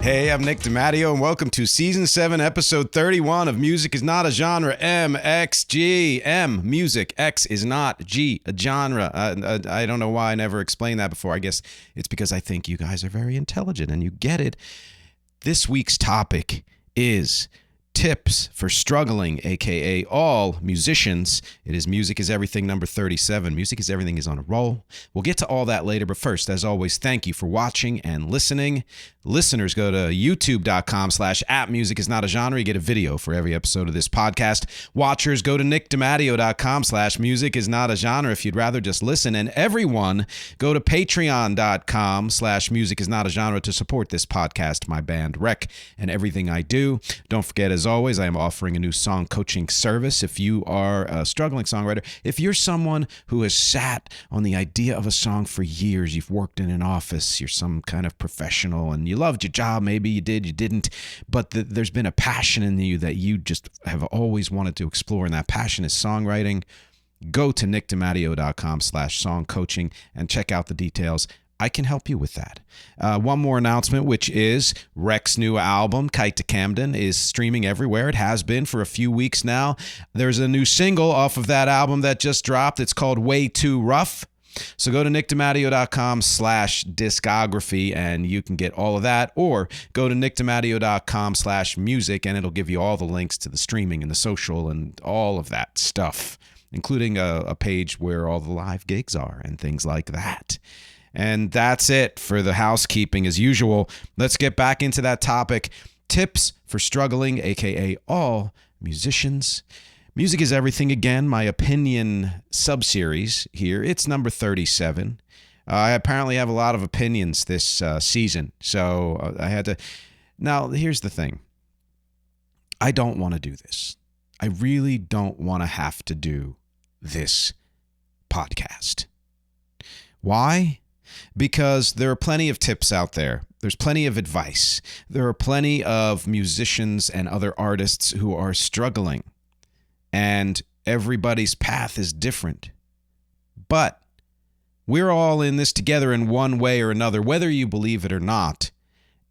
Hey, I'm Nick DiMatteo, and welcome to Season 7, Episode 31 of Music is Not a Genre, MxG. M, music, X is not, G, a genre. I don't know why I never explained that before. I guess it's because I think you guys are very intelligent and you get it. This week's topic is tips for struggling, a.k.a. all musicians. It is Music is Everything number 37. Music is Everything is on a roll. We'll get to all that later, but first, as always, thank you for watching and listening. Listeners, go to youtube.com/@musicisnotagenre. You get a video for every episode of this podcast. Watchers, go to nickdimatteo.com/musicisnotagenre if you'd rather just listen. And everyone, go to patreon.com/musicisnotagenre to support this podcast, my band Rec, and everything I do. Don't forget, as always, I am offering a new song coaching service. If you are a struggling songwriter, if you're someone who has sat on the idea of a song for years, you've worked in an office, you're some kind of professional, and you loved your job, maybe you did, you didn't, but there's been a passion in you that you just have always wanted to explore, and that passion is songwriting, go to nickdimatteo.com/song coaching and check out the details. I can help you with that. One more announcement, which is Rec's new album, KITE to Camden, is streaming everywhere. It has been for a few weeks now. There's a new single off of that album that just dropped. It's called Way Too Rough. So go to nickdimatteo.com/discography and you can get all of that, or go to nickdimatteo.com/music and it'll give you all the links to the streaming and the social and all of that stuff, including a page where all the live gigs are and things like that. And that's it for the housekeeping as usual. Let's get back into that topic. Tips for struggling, a.k.a. all musicians. Music is Everything again, my opinion sub-series here. It's number 37. I apparently have a lot of opinions this season, so I had to... Now, here's the thing. I don't want to do this. I really don't want to have to do this podcast. Why? Because there are plenty of tips out there. There's plenty of advice. There are plenty of musicians and other artists who are struggling. And everybody's path is different. But we're all in this together in one way or another, whether you believe it or not.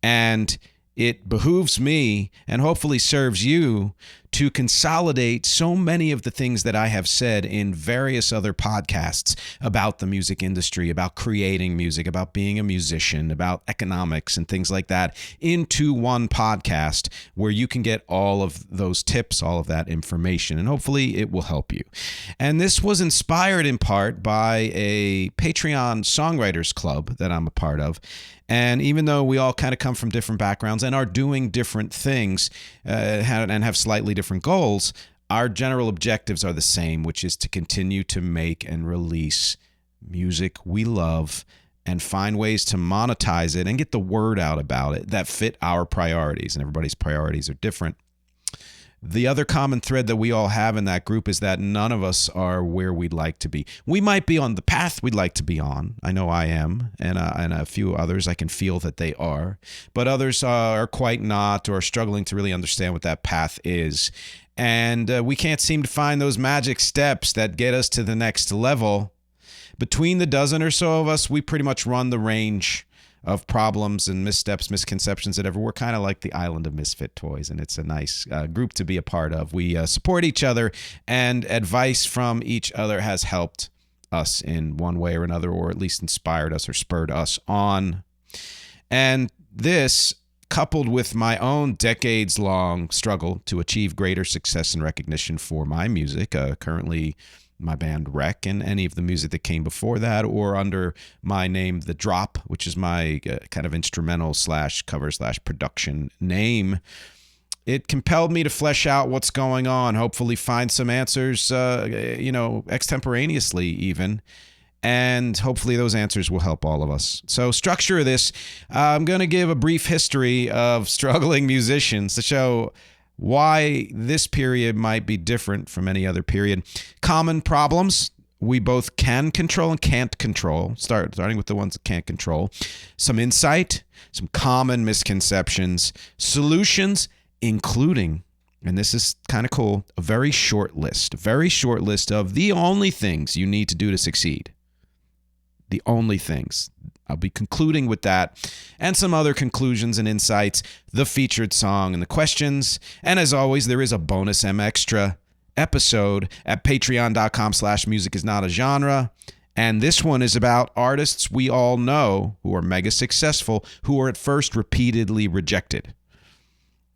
And it behooves me, and hopefully serves you, to consolidate so many of the things that I have said in various other podcasts about the music industry, about creating music, about being a musician, about economics and things like that, into one podcast where you can get all of those tips, all of that information, and hopefully it will help you. And this was inspired in part by a Patreon songwriters club that I'm a part of. And even though we all kind of come from different backgrounds and are doing different things and have slightly different goals, our general objectives are the same, which is to continue to make and release music we love and find ways to monetize it and get the word out about it that fit our priorities. And everybody's priorities are different. The other common thread that we all have in that group is that none of us are where we'd like to be. We might be on the path we'd like to be on. I know I am, and a few others I can feel that they are. But others are quite not, or are struggling to really understand what that path is. And we can't seem to find those magic steps that get us to the next level. Between the dozen or so of us, we pretty much run the range of problems and missteps, misconceptions, whatever. We're kind of like the island of misfit toys, and it's a nice group to be a part of. We support each other, and advice from each other has helped us in one way or another, or at least inspired us or spurred us on. And this, coupled with my own decades-long struggle to achieve greater success and recognition for my music, currently my band Rec, and any of the music that came before that, or under my name The Drop, which is my kind of instrumental / cover / production name, it compelled me to flesh out what's going on, hopefully find some answers, extemporaneously even, and hopefully those answers will help all of us. So structure of this, I'm going to give a brief history of struggling musicians to show why this period might be different from any other period. Common problems we both can control and can't control, starting with the ones that can't control. Some insight, some common misconceptions, solutions, including, and this is kind of cool, a very short list of the only things you need to do to succeed. The only things. I'll be concluding with that and some other conclusions and insights, the featured song and the questions. And as always, there is a bonus MXtra episode at patreon.com/musicisnotagenre. And this one is about artists we all know who are mega successful, who were at first repeatedly rejected.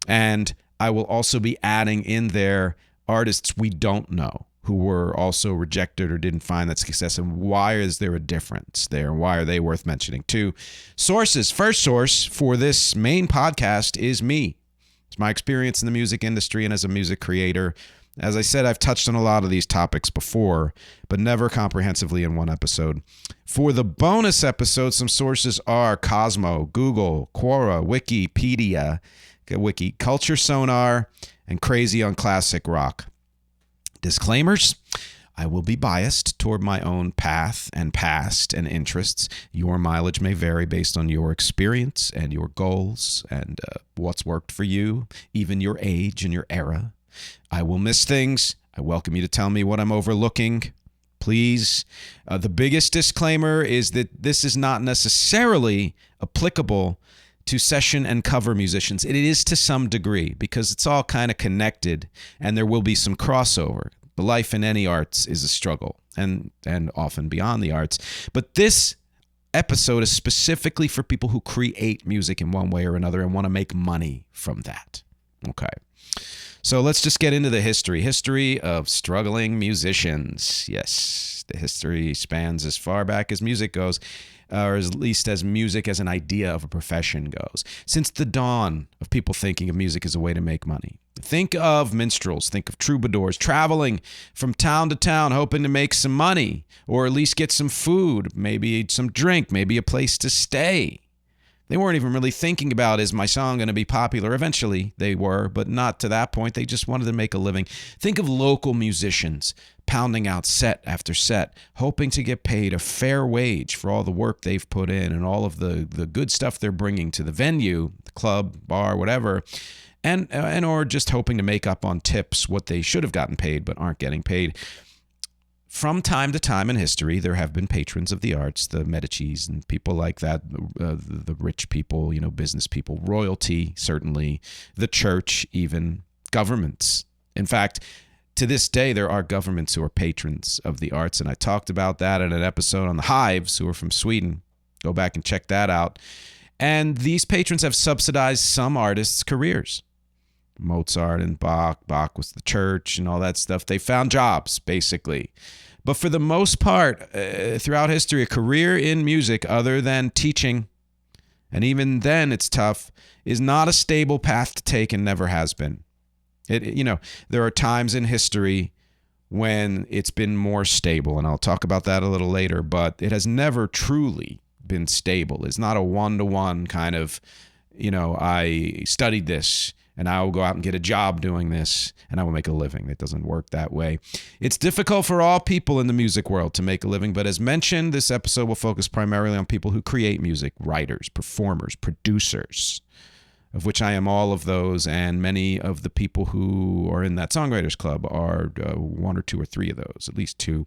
And I will also be adding in there artists we don't know who were also rejected or didn't find that success, and why is there a difference there? Why are they worth mentioning too? Sources. First source for this main podcast is me. It's my experience in the music industry and as a music creator. As I said, I've touched on a lot of these topics before, but never comprehensively in one episode. For the bonus episode, some sources are Cosmo, Google, Quora, Wikipedia, Wiki, Culture Sonar, and Crazy on Classic Rock. Disclaimers: I will be biased toward my own path and past and interests. Your mileage may vary based on your experience and your goals and what's worked for you, even your age and your era. I will miss things. I welcome you to tell me what I'm overlooking, please. The biggest disclaimer is that this is not necessarily applicable to session and cover musicians. It is to some degree because it's all kind of connected and there will be some crossover. The life in any arts is a struggle and often beyond the arts. But this episode is specifically for people who create music in one way or another and want to make money from that. Okay. So let's just get into the history of struggling musicians. Yes, the history spans as far back as music goes, or at least as music as an idea of a profession goes. Since the dawn of people thinking of music as a way to make money. Think of minstrels, think of troubadours traveling from town to town hoping to make some money, or at least get some food, maybe some drink, maybe a place to stay. They weren't even really thinking about, is my song going to be popular? Eventually they were, but not to that point. They just wanted to make a living. Think of local musicians pounding out set after set, hoping to get paid a fair wage for all the work they've put in and all of the good stuff they're bringing to the venue, the club, bar, whatever, and or just hoping to make up on tips what they should have gotten paid but aren't getting paid. From time to time in history, there have been patrons of the arts, the Medicis and people like that, the rich people, business people, royalty, certainly, the church, even governments. In fact, to this day, there are governments who are patrons of the arts, and I talked about that in an episode on the Hives, who are from Sweden. Go back and check that out. And these patrons have subsidized some artists' careers. Mozart and Bach was the church and all that stuff. They found jobs, basically. But for the most part, throughout history, a career in music other than teaching, and even then it's tough, is not a stable path to take and never has been. There are times in history when it's been more stable, and I'll talk about that a little later, but it has never truly been stable. It's not a one-to-one kind of, I studied this, and I will go out and get a job doing this, and I will make a living. It doesn't work that way. It's difficult for all people in the music world to make a living, but as mentioned, this episode will focus primarily on people who create music, writers, performers, producers, of which I am all of those, and many of the people who are in that Songwriters Club are one or two or three of those, at least two.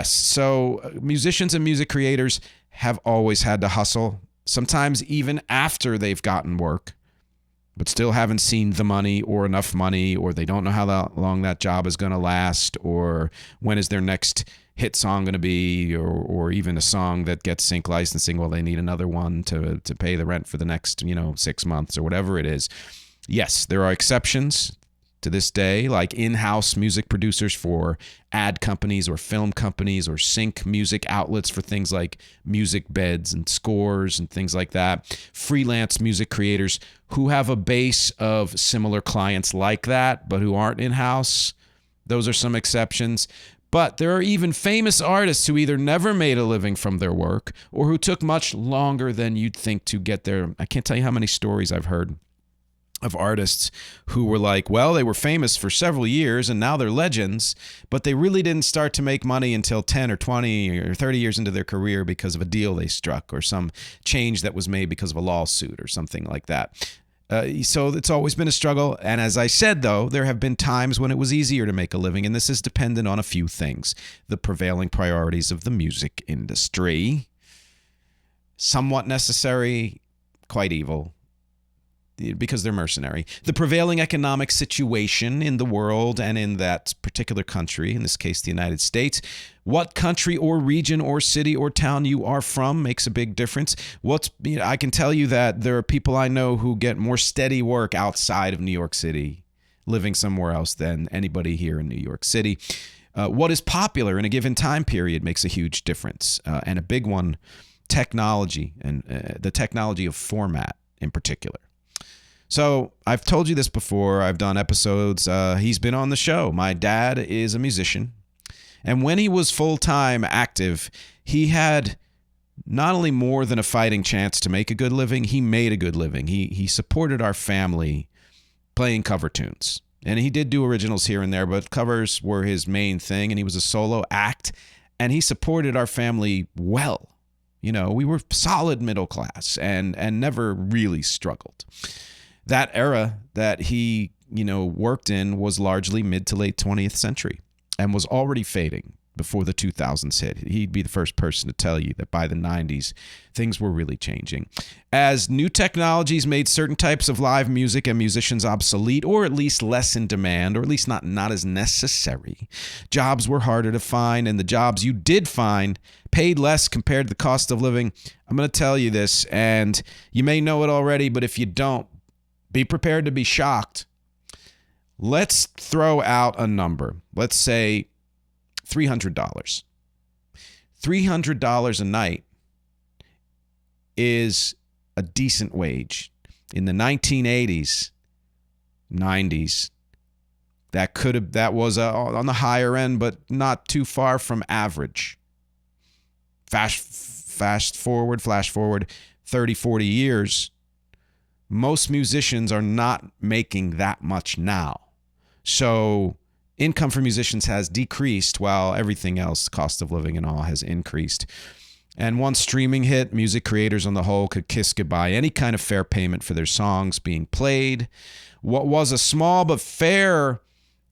So musicians and music creators have always had to hustle, sometimes even after they've gotten work, but still haven't seen the money or enough money, or they don't know how long that job is going to last, or when is their next hit song going to be, or even a song that gets sync licensing. Well, they need another one to pay the rent for the next 6 months or whatever it is. Yes, there are exceptions to this day, like in-house music producers for ad companies or film companies, or sync music outlets for things like music beds and scores and things like that. Freelance music creators who have a base of similar clients like that, but who aren't in-house. Those are some exceptions. But there are even famous artists who either never made a living from their work or who took much longer than you'd think to get there. I can't tell you how many stories I've heard of artists who were like, well, they were famous for several years and now they're legends, but they really didn't start to make money until 10 or 20 or 30 years into their career because of a deal they struck or some change that was made because of a lawsuit or something like that. So it's always been a struggle. And as I said, though, there have been times when it was easier to make a living, and this is dependent on a few things. The prevailing priorities of the music industry, somewhat necessary, quite evil, because they're mercenary. The prevailing economic situation in the world and in that particular country, in this case, the United States, what country or region or city or town you are from makes a big difference. I can tell you that there are people I know who get more steady work outside of New York City, living somewhere else, than anybody here in New York City. What is popular in a given time period makes a huge difference, and a big one, technology, and the technology of format in particular. So I've told you this before. I've done episodes. He's been on the show. My dad is a musician. And when he was full-time active, he had not only more than a fighting chance to make a good living, he made a good living. He supported our family playing cover tunes. And he did do originals here and there, but covers were his main thing. And he was a solo act. And he supported our family well. You know, we were solid middle class and never really struggled. That era that he, worked in was largely mid to late 20th century and was already fading before the 2000s hit. He'd be the first person to tell you that by the 90s, things were really changing. As new technologies made certain types of live music and musicians obsolete, or at least less in demand, or at least not as necessary, jobs were harder to find, and the jobs you did find paid less compared to the cost of living. I'm going to tell you this, and you may know it already, but if you don't, be prepared to be shocked. Let's throw out a number. Let's say $300. $300 a night is a decent wage. In the 1980s, 90s, that was on the higher end, but not too far from average. Flash forward 30, 40 years. Most musicians are not making that much now. So income for musicians has decreased while everything else, cost of living and all, has increased. And once streaming hit, music creators on the whole could kiss goodbye any kind of fair payment for their songs being played. What was a small but fair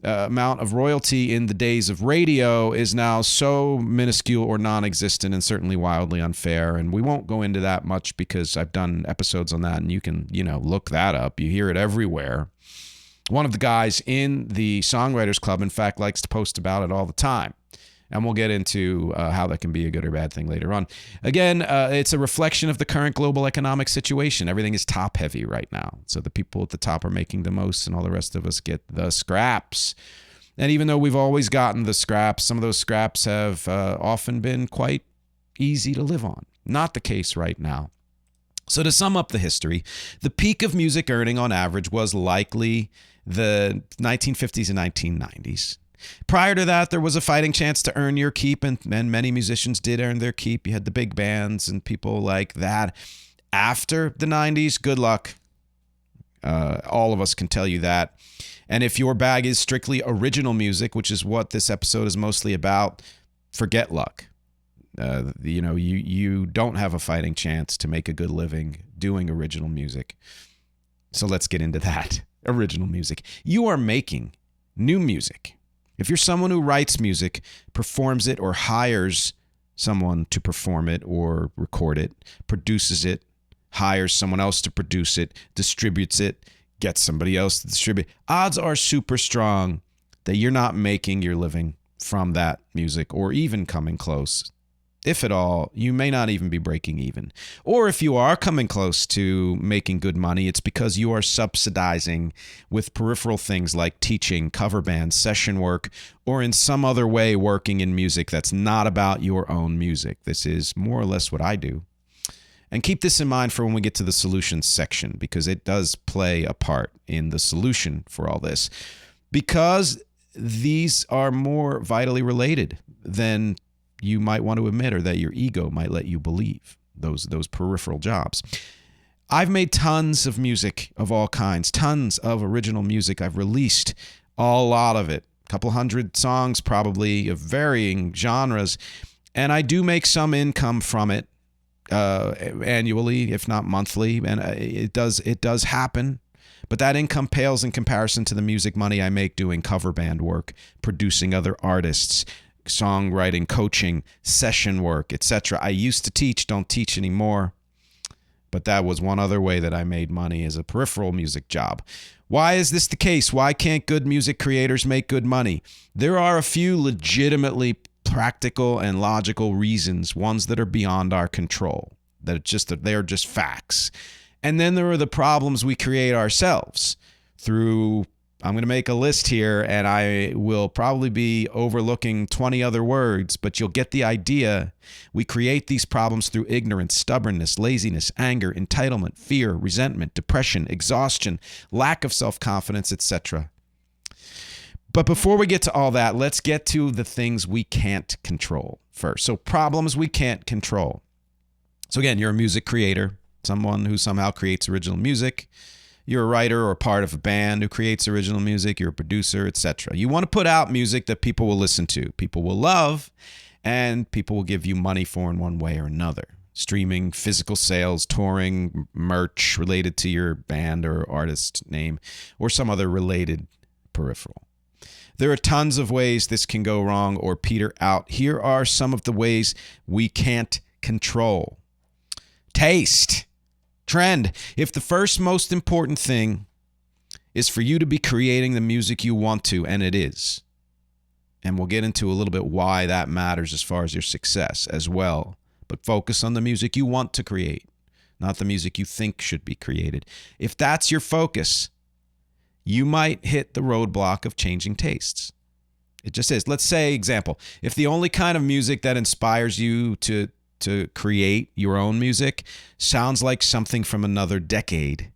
amount of royalty in the days of radio is now so minuscule or non-existent and certainly wildly unfair. And we won't go into that much because I've done episodes on that and you can, look that up. You hear it everywhere. One of the guys in the Songwriters Club, in fact, likes to post about it all the time. And we'll get into how that can be a good or bad thing later on. Again, it's a reflection of the current global economic situation. Everything is top heavy right now. So the people at the top are making the most and all the rest of us get the scraps. And even though we've always gotten the scraps, some of those scraps have often been quite easy to live on. Not the case right now. So to sum up the history, the peak of music earning on average was likely the 1950s and 1990s. Prior to that, there was a fighting chance to earn your keep, and many musicians did earn their keep. You had the big bands and people like that. After the 90s, good luck. All of us can tell you that. And if your bag is strictly original music, which is what this episode is mostly about, forget luck. You don't have a fighting chance to make a good living doing original music. So let's get into that. Original music. You are making new music. If you're someone who writes music, performs it, or hires someone to perform it or record it, produces it, hires someone else to produce it, distributes it, gets somebody else to distribute, odds are super strong that you're not making your living from that music or even coming close. If at all, you may not even be breaking even. Or if you are coming close to making good money, it's because you are subsidizing with peripheral things like teaching, cover bands, session work, or in some other way working in music that's not about your own music. This is more or less what I do. And keep this in mind for when we get to the solutions section, because it does play a part in the solution for all this. Because these are more vitally related than you might want to admit, or that your ego might let you believe, those peripheral jobs. I've made tons of music of all kinds, tons of original music. I've released a lot of it, a couple hundred songs probably of varying genres, and I do make some income from it annually, if not monthly, and it does happen. But that income pales in comparison to the music money I make doing cover band work, producing other artists, songwriting, coaching, session work, etc. I used to teach, don't teach anymore. But that was one other way that I made money as a peripheral music job. Why is this the case? Why can't good music creators make good money? There are a few legitimately practical and logical reasons, ones that are beyond our control, they're just facts. And then there are the problems we create ourselves through, I'm going to make a list here, and I will probably be overlooking 20 other words, but you'll get the idea. We create these problems through ignorance, stubbornness, laziness, anger, entitlement, fear, resentment, depression, exhaustion, lack of self-confidence, etc. But before we get to all that, let's get to the things we can't control first. So problems we can't control. So again, you're a music creator, someone who somehow creates original music. You're a writer or part of a band who creates original music. You're a producer, etc. You want to put out music that people will listen to, people will love, and people will give you money for in one way or another. Streaming, physical sales, touring, merch related to your band or artist name, or some other related peripheral. There are tons of ways this can go wrong or peter out. Here are some of the ways we can't control. Taste. Trend. If the first most important thing is for you to be creating the music you want to, and it is, and we'll get into a little bit why that matters as far as your success as well, but focus on the music you want to create, not the music you think should be created. If that's your focus, you might hit the roadblock of changing tastes. It just is. Let's say, example, if the only kind of music that inspires you to create your own music sounds like something from another decade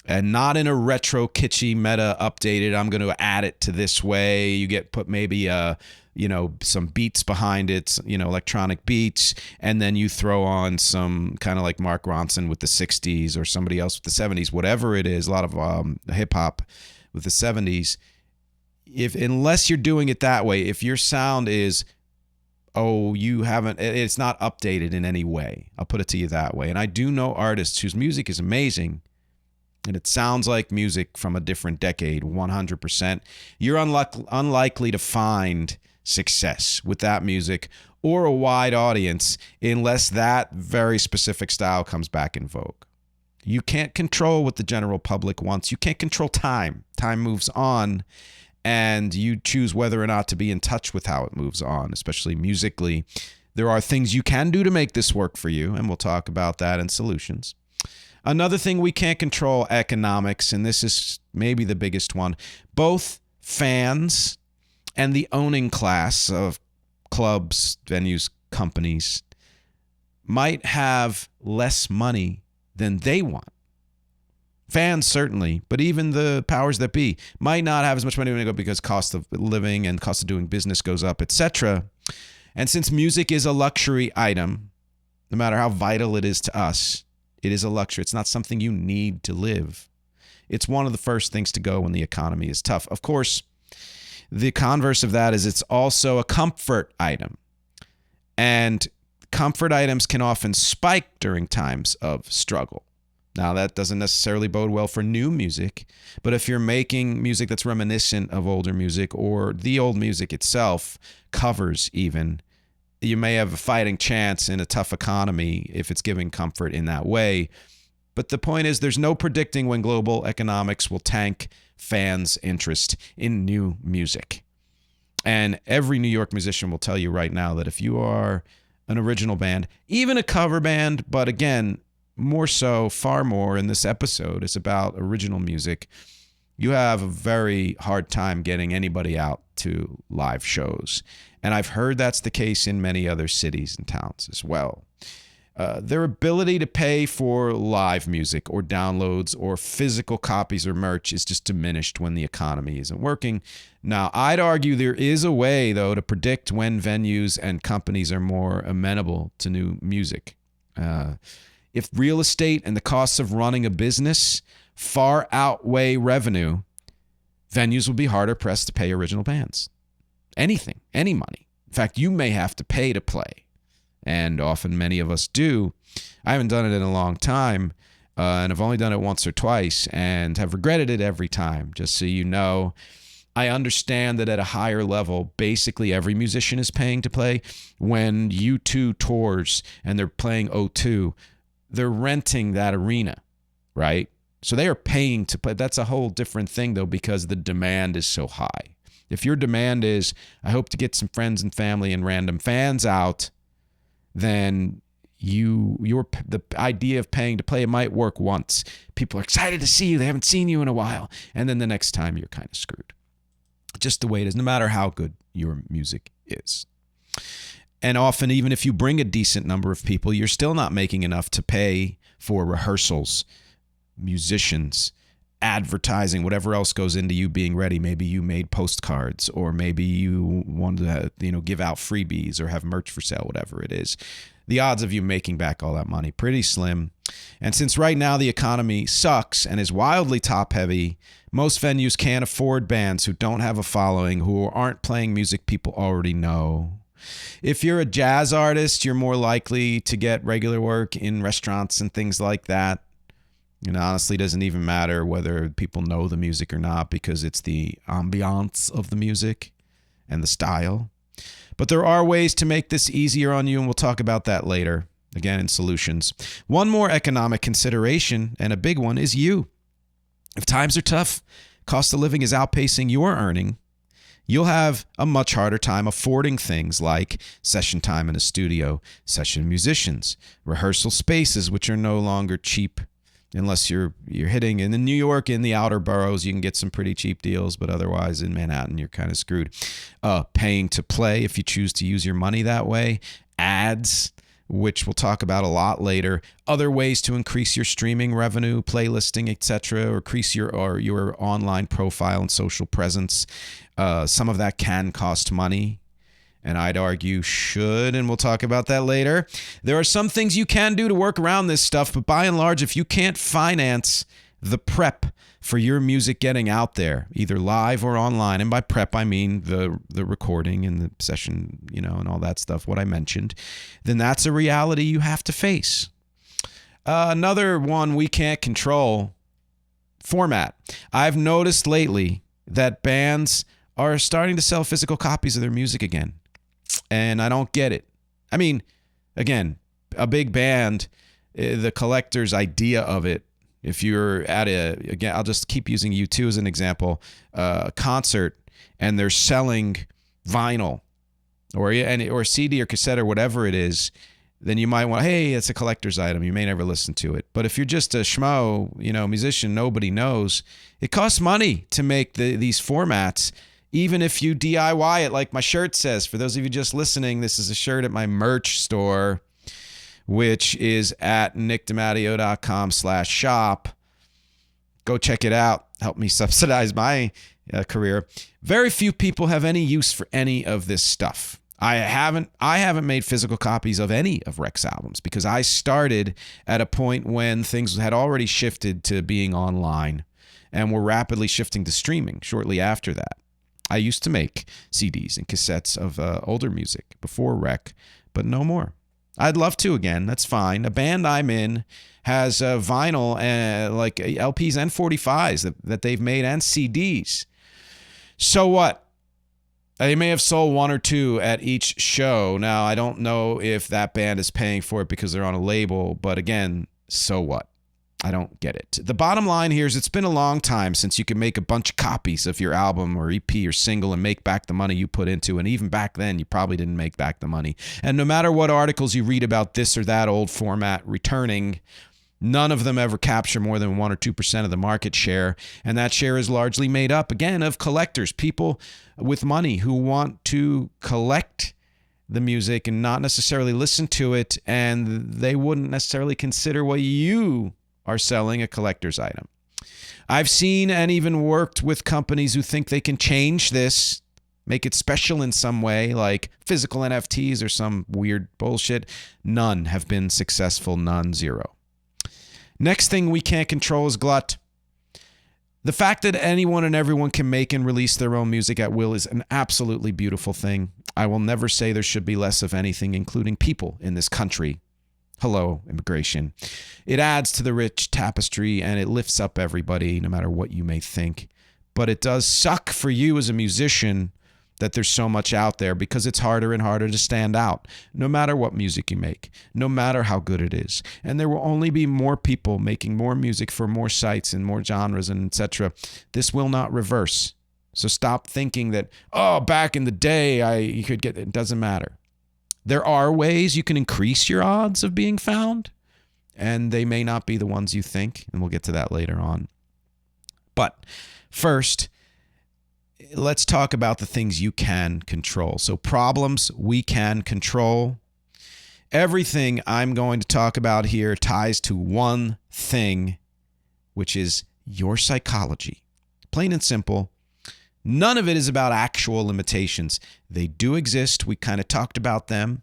and not in a retro kitschy meta updated, I'm going to add it to this way. You put maybe some beats behind it, electronic beats, and then you throw on some kind of like Mark Ronson with the 60s or somebody else with the 70s, whatever it is, a lot of hip hop with the 70s. Unless you're doing it that way, if your sound is it's not updated in any way. I'll put it to you that way. And I do know artists whose music is amazing and it sounds like music from a different decade, 100%. You're unlikely to find success with that music or a wide audience unless that very specific style comes back in vogue. You can't control what the general public wants. You can't control time. Time moves on. And you choose whether or not to be in touch with how it moves on, especially musically. There are things you can do to make this work for you, and we'll talk about that and solutions. Another thing we can't control, economics, and this is maybe the biggest one. Both fans and the owning class of clubs, venues, companies might have less money than they want. Fans, certainly, but even the powers that be might not have as much money because cost of living and cost of doing business goes up, etc. And since music is a luxury item, no matter how vital it is to us, it is a luxury. It's not something you need to live. It's one of the first things to go when the economy is tough. Of course, the converse of that is it's also a comfort item. And comfort items can often spike during times of struggle. Now, that doesn't necessarily bode well for new music, but if you're making music that's reminiscent of older music or the old music itself, covers even, you may have a fighting chance in a tough economy if it's giving comfort in that way. But the point is, there's no predicting when global economics will tank fans' interest in new music. And every New York musician will tell you right now that if you are an original band, even a cover band, but again, more so, far more in this episode is about original music, you have a very hard time getting anybody out to live shows. And I've heard that's the case in many other cities and towns as well. Their ability to pay for live music or downloads or physical copies or merch is just diminished when the economy isn't working. Now, I'd argue there is a way, though, to predict when venues and companies are more amenable to new music. If real estate and the costs of running a business far outweigh revenue, venues will be harder pressed to pay original bands. Anything, any money. In fact, you may have to pay to play. And often many of us do. I haven't done it in a long time, and I've only done it once or twice and have regretted it every time. Just so you know, I understand that at a higher level, basically every musician is paying to play. When U2 tours and they're playing O2, they're renting that arena, right? So they are paying to play. That's a whole different thing, though, because the demand is so high. If your demand is, I hope to get some friends and family and random fans out, then the idea of paying to play, it might work once. People are excited to see you. They haven't seen you in a while. And then the next time you're kind of screwed. Just the way it is, no matter how good your music is. And often, even if you bring a decent number of people, you're still not making enough to pay for rehearsals, musicians, advertising, whatever else goes into you being ready. Maybe you made postcards, or maybe you wanted to, give out freebies or have merch for sale, whatever it is. The odds of you making back all that money, pretty slim. And since right now the economy sucks and is wildly top heavy, most venues can't afford bands who don't have a following, who aren't playing music people already know. If you're a jazz artist, you're more likely to get regular work in restaurants and things like that. Honestly, it doesn't even matter whether people know the music or not, because it's the ambiance of the music and the style. But there are ways to make this easier on you, and we'll talk about that later, again, in solutions. One more economic consideration, and a big one, is you. If times are tough, cost of living is outpacing your earning, you'll have a much harder time affording things like session time in a studio, session musicians, rehearsal spaces, which are no longer cheap. Unless you're hitting in New York, in the outer boroughs, you can get some pretty cheap deals, but otherwise in Manhattan, you're kind of screwed. Paying to play, if you choose to use your money that way. Ads, which we'll talk about a lot later. Other ways to increase your streaming revenue, playlisting, etc., or increase your online profile and social presence. Some of that can cost money, and I'd argue should, and we'll talk about that later. There are some things you can do to work around this stuff, but by and large, if you can't finance the prep for your music getting out there, either live or online, and by prep I mean the recording and the session, and all that stuff, what I mentioned, then that's a reality you have to face. Another one we can't control, format. I've noticed lately that bands are starting to sell physical copies of their music again. And I don't get it. I mean, again, a big band, the collector's idea of it, if you're at again, I'll just keep using U2 as an example, a concert, and they're selling vinyl or CD or cassette or whatever it is, then you might want, hey, it's a collector's item. You may never listen to it. But if you're just a schmo, musician nobody knows, it costs money to make these formats. Even if you DIY it, like my shirt says. For those of you just listening, this is a shirt at my merch store, which is at nickdimatteo.com/shop. Go check it out. Help me subsidize my career. Very few people have any use for any of this stuff. I haven't made physical copies of any of Rex albums because I started at a point when things had already shifted to being online and were rapidly shifting to streaming shortly after that. I used to make CDs and cassettes of older music before Rec, but no more. I'd love to again. That's fine. A band I'm in has vinyl, like LPs and 45s that they've made, and CDs. So what? They may have sold one or two at each show. Now, I don't know if that band is paying for it because they're on a label, but again, so what? I don't get it. The bottom line here is it's been a long time since you could make a bunch of copies of your album or EP or single and make back the money you put into. And even back then, you probably didn't make back the money. And no matter what articles you read about this or that old format returning, none of them ever capture more than 1 or 2% of the market share. And that share is largely made up, again, of collectors, people with money who want to collect the music and not necessarily listen to it. And they wouldn't necessarily consider what you are selling a collector's item. I've seen and even worked with companies who think they can change this, make it special in some way, like physical NFTs or some weird bullshit. None have been successful, none, zero. Next thing we can't control is glut. The fact that anyone and everyone can make and release their own music at will is an absolutely beautiful thing. I will never say there should be less of anything, including people in this country. Hello, immigration. It adds to the rich tapestry and it lifts up everybody, no matter what you may think. But it does suck for you as a musician that there's so much out there, because it's harder and harder to stand out, no matter what music you make, no matter how good it is. And there will only be more people making more music for more sites and more genres and etc. This will not reverse. So stop thinking that, oh, back in the day, you could get it. It doesn't matter. There are ways you can increase your odds of being found, and they may not be the ones you think, and we'll get to that later on. But first, let's talk about the things you can control. So problems we can control. Everything I'm going to talk about here ties to one thing, which is your psychology. Plain and simple. None of it is about actual limitations. They do exist. We kind of talked about them,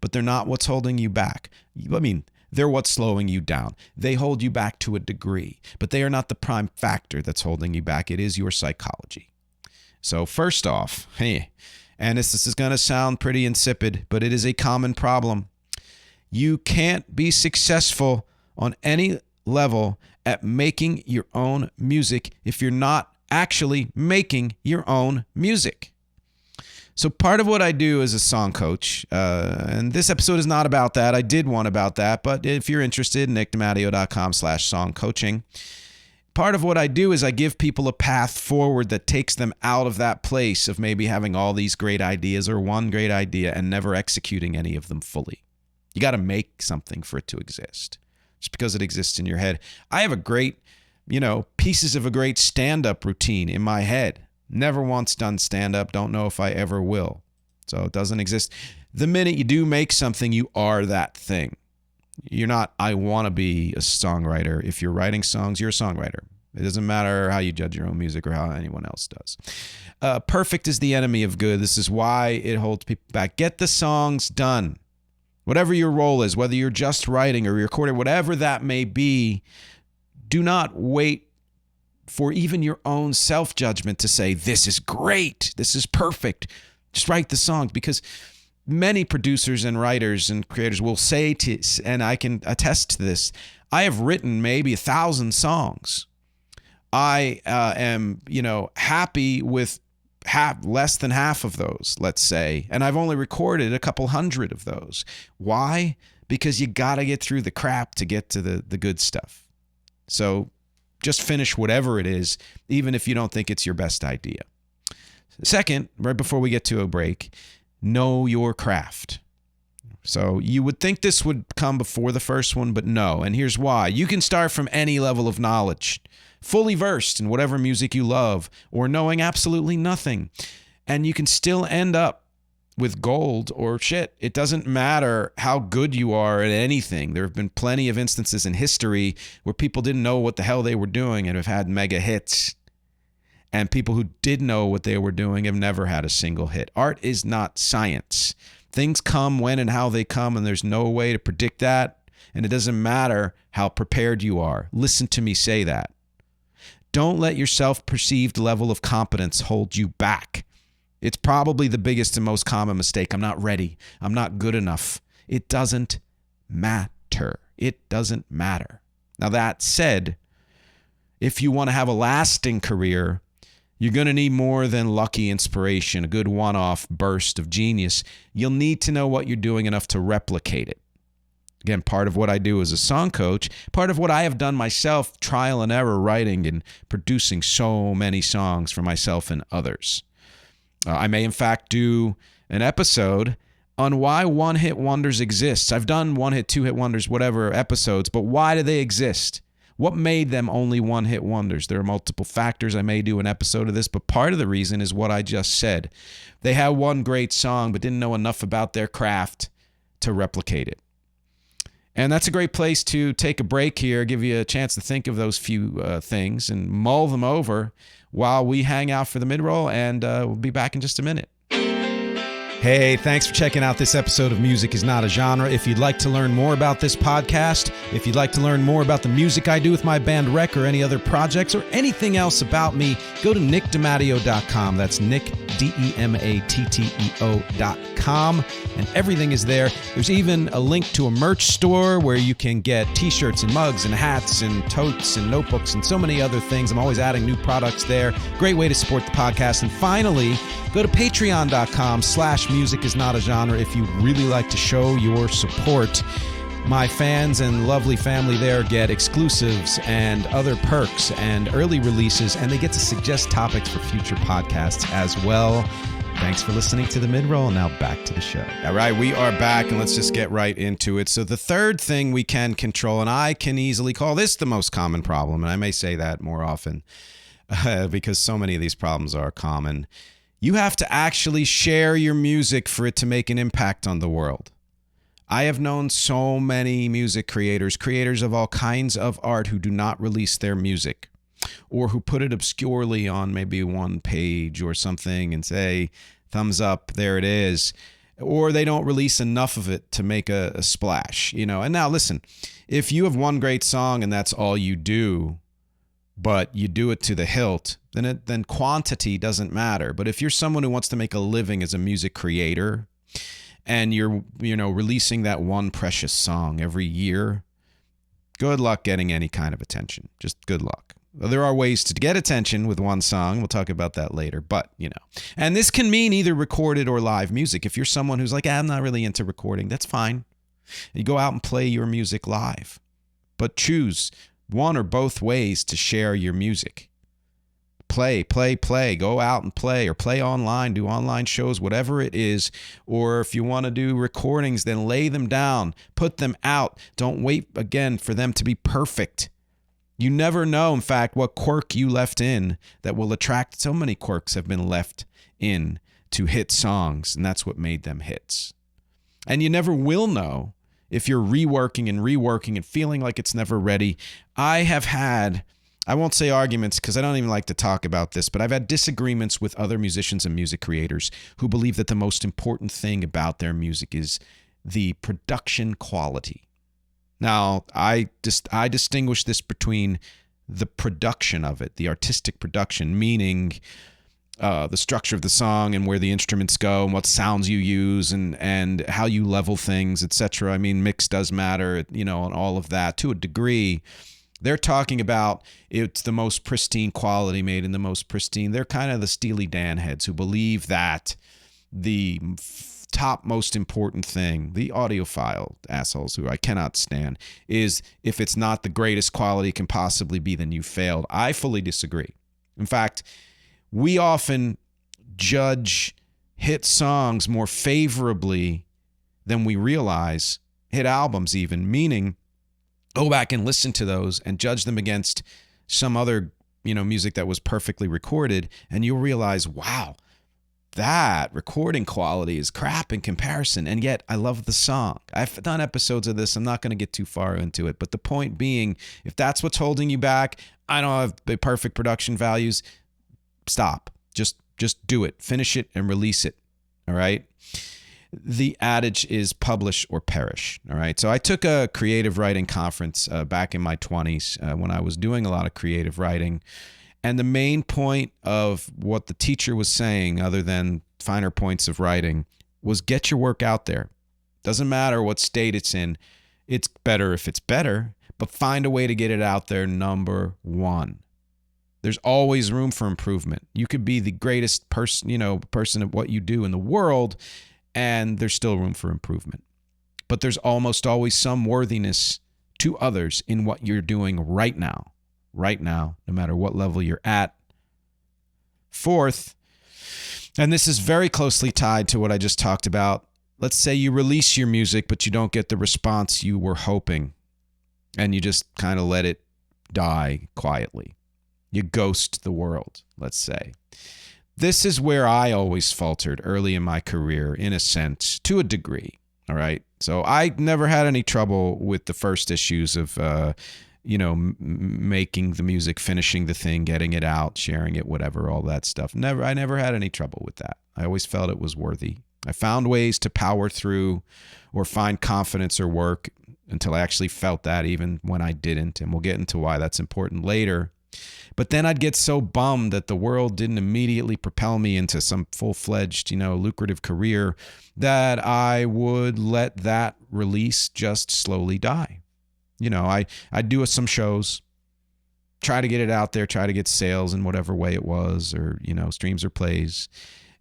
but they're not what's holding you back. I mean, they're what's slowing you down. They hold you back to a degree, but they are not the prime factor that's holding you back. It is your psychology. So first off, and this is going to sound pretty insipid, but it is a common problem. You can't be successful on any level at making your own music if you're not actually making your own music. So part of what I do as a song coach, and this episode is not about that. I did one about that, but if you're interested, nickdematteo.com/song coaching. Part of what I do is I give people a path forward that takes them out of that place of maybe having all these great ideas or one great idea and never executing any of them fully. You got to make something for it to exist. Just because it exists in your head. I have a great, pieces of a great stand-up routine in my head. Never once done stand-up. Don't know if I ever will. So it doesn't exist. The minute you do make something, you are that thing. You're not, I want to be a songwriter. If you're writing songs, you're a songwriter. It doesn't matter how you judge your own music or how anyone else does. Perfect is the enemy of good. This is why it holds people back. Get the songs done. Whatever your role is, whether you're just writing or recording, whatever that may be, do not wait for even your own self-judgment to say, this is great, this is perfect. Just write the songs, because many producers and writers and creators will say to, and I can attest to this, I have written maybe 1,000 songs. I am, happy with less than half of those, let's say, and I've only recorded a couple hundred of those. Why? Because you got to get through the crap to get to the good stuff. So just finish whatever it is, even if you don't think it's your best idea. Second, right before we get to a break, know your craft. So you would think this would come before the first one, but no. And here's why. You can start from any level of knowledge, fully versed in whatever music you love, or knowing absolutely nothing. And you can still end up with gold or shit. It doesn't matter how good you are at anything. There have been plenty of instances in history where people didn't know what the hell they were doing and have had mega hits. And people who did know what they were doing have never had a single hit. Art is not science. Things come when and how they come, and there's no way to predict that. And it doesn't matter how prepared you are. Listen to me say that. Don't let your self-perceived level of competence hold you back. It's probably the biggest and most common mistake. I'm not ready. I'm not good enough. It doesn't matter. It doesn't matter. Now, that said, if you want to have a lasting career, you're going to need more than lucky inspiration, a good one-off burst of genius. You'll need to know what you're doing enough to replicate it. Again, part of what I do as a song coach, part of what I have done myself, trial and error writing and producing so many songs for myself and others. I may, in fact, do an episode on why one-hit wonders exist. I've done one-hit, two-hit wonders, whatever episodes, but why do they exist? What made them only one-hit wonders? There are multiple factors. I may do an episode of this, but part of the reason is what I just said. They had one great song, but didn't know enough about their craft to replicate it. And that's a great place to take a break here, give you a chance to think of those few things and mull them over while we hang out for the mid-roll, and we'll be back in just a minute. Hey, thanks for checking out this episode of Music is Not a Genre. If you'd like to learn more about this podcast, if you'd like to learn more about the music I do with my band Rec or any other projects or anything else about me, go to nickdematteo.com. That's nickdematteo.com. DEMATTEO.com, and everything is there. There's even a link to a merch store where you can get t-shirts and mugs and hats and totes and notebooks and so many other things. I'm always adding new products there. Great way to support the podcast. And finally, go to patreon.com/musicisnotagenre if you really like to show your support. My fans and lovely family there get exclusives and other perks and early releases, and they get to suggest topics for future podcasts as well. Thanks for listening to the mid-roll. Now back to the show. All right, we are back, and let's just get right into it. So the third thing we can control, and I can easily call this the most common problem, and I may say that more often because so many of these problems are common. You have to actually share your music for it to make an impact on the world. I have known so many music creators of all kinds of art who do not release their music, or who put it obscurely on maybe one page or something and say, thumbs up, there it is. Or they don't release enough of it to make a splash, you know. And now listen, if you have one great song and that's all you do, but you do it to the hilt, then quantity doesn't matter. But if you're someone who wants to make a living as a music creator, and you're, releasing that one precious song every year, good luck getting any kind of attention. Just good luck. Well, there are ways to get attention with one song. We'll talk about that later, but, And this can mean either recorded or live music. If you're someone who's like, I'm not really into recording, that's fine. You go out and play your music live. But choose one or both ways to share your music. Play. Go out and play, or play online, do online shows, whatever it is. Or if you want to do recordings, then lay them down, put them out. Don't wait again for them to be perfect. You never know, in fact, what quirk you left in that will attract. So many quirks have been left in to hit songs, and that's what made them hits. And you never will know if you're reworking and feeling like it's never ready. I have had, I won't say arguments because I don't even like to talk about this, but I've had disagreements with other musicians and music creators who believe that the most important thing about their music is the production quality. Now, I distinguish this between the production of it, the artistic production, meaning the structure of the song and where the instruments go and what sounds you use and how you level things, etc. I mean, mix does matter, and all of that to a degree. They're talking about it's the most pristine quality made in the most pristine. They're kind of the Steely Dan heads who believe that the top most important thing, the audiophile assholes who I cannot stand, is if it's not the greatest quality it can possibly be, then you failed. I fully disagree. In fact, we often judge hit songs more favorably than we realize, hit albums even, meaning go back and listen to those and judge them against some other, music that was perfectly recorded, and you'll realize, wow, that recording quality is crap in comparison, and yet I love the song. I've done episodes of this. I'm not going to get too far into it, but the point being, if that's what's holding you back, I don't have the perfect production values, stop. Just do it. Finish it and release it, all right? The adage is publish or perish. All right. So I took a creative writing conference back in my 20s when I was doing a lot of creative writing. And the main point of what the teacher was saying, other than finer points of writing, was get your work out there. Doesn't matter what state it's in. It's better if it's better, but find a way to get it out there, number one. There's always room for improvement. You could be the greatest person at what you do in the world, and there's still room for improvement. But there's almost always some worthiness to others in what you're doing right now, no matter what level you're at. Fourth, and this is very closely tied to what I just talked about, let's say you release your music, but you don't get the response you were hoping, and you just kind of let it die quietly. You ghost the world, let's say. This is where I always faltered early in my career, in a sense, to a degree, all right? So I never had any trouble with the first issues of, making the music, finishing the thing, getting it out, sharing it, whatever, all that stuff. I never had any trouble with that. I always felt it was worthy. I found ways to power through or find confidence or work until I actually felt that, even when I didn't. And we'll get into why that's important later. But then I'd get so bummed that the world didn't immediately propel me into some full-fledged, lucrative career, that I would let that release just slowly die. I'd do some shows, try to get it out there, try to get sales in whatever way it was, or, streams or plays.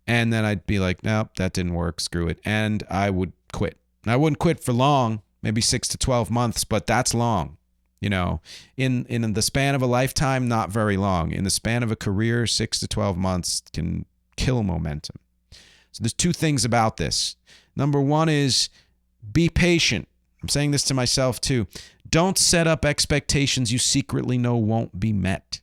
And then I'd be like, nope, that didn't work. Screw it. And I would quit. And I wouldn't quit for long, maybe 6 to 12 months, but that's long. In the span of a lifetime, not very long. In the span of a career, 6 to 12 months can kill momentum. So there's two things about this. Number one is be patient. I'm saying this to myself too. Don't set up expectations you secretly know won't be met.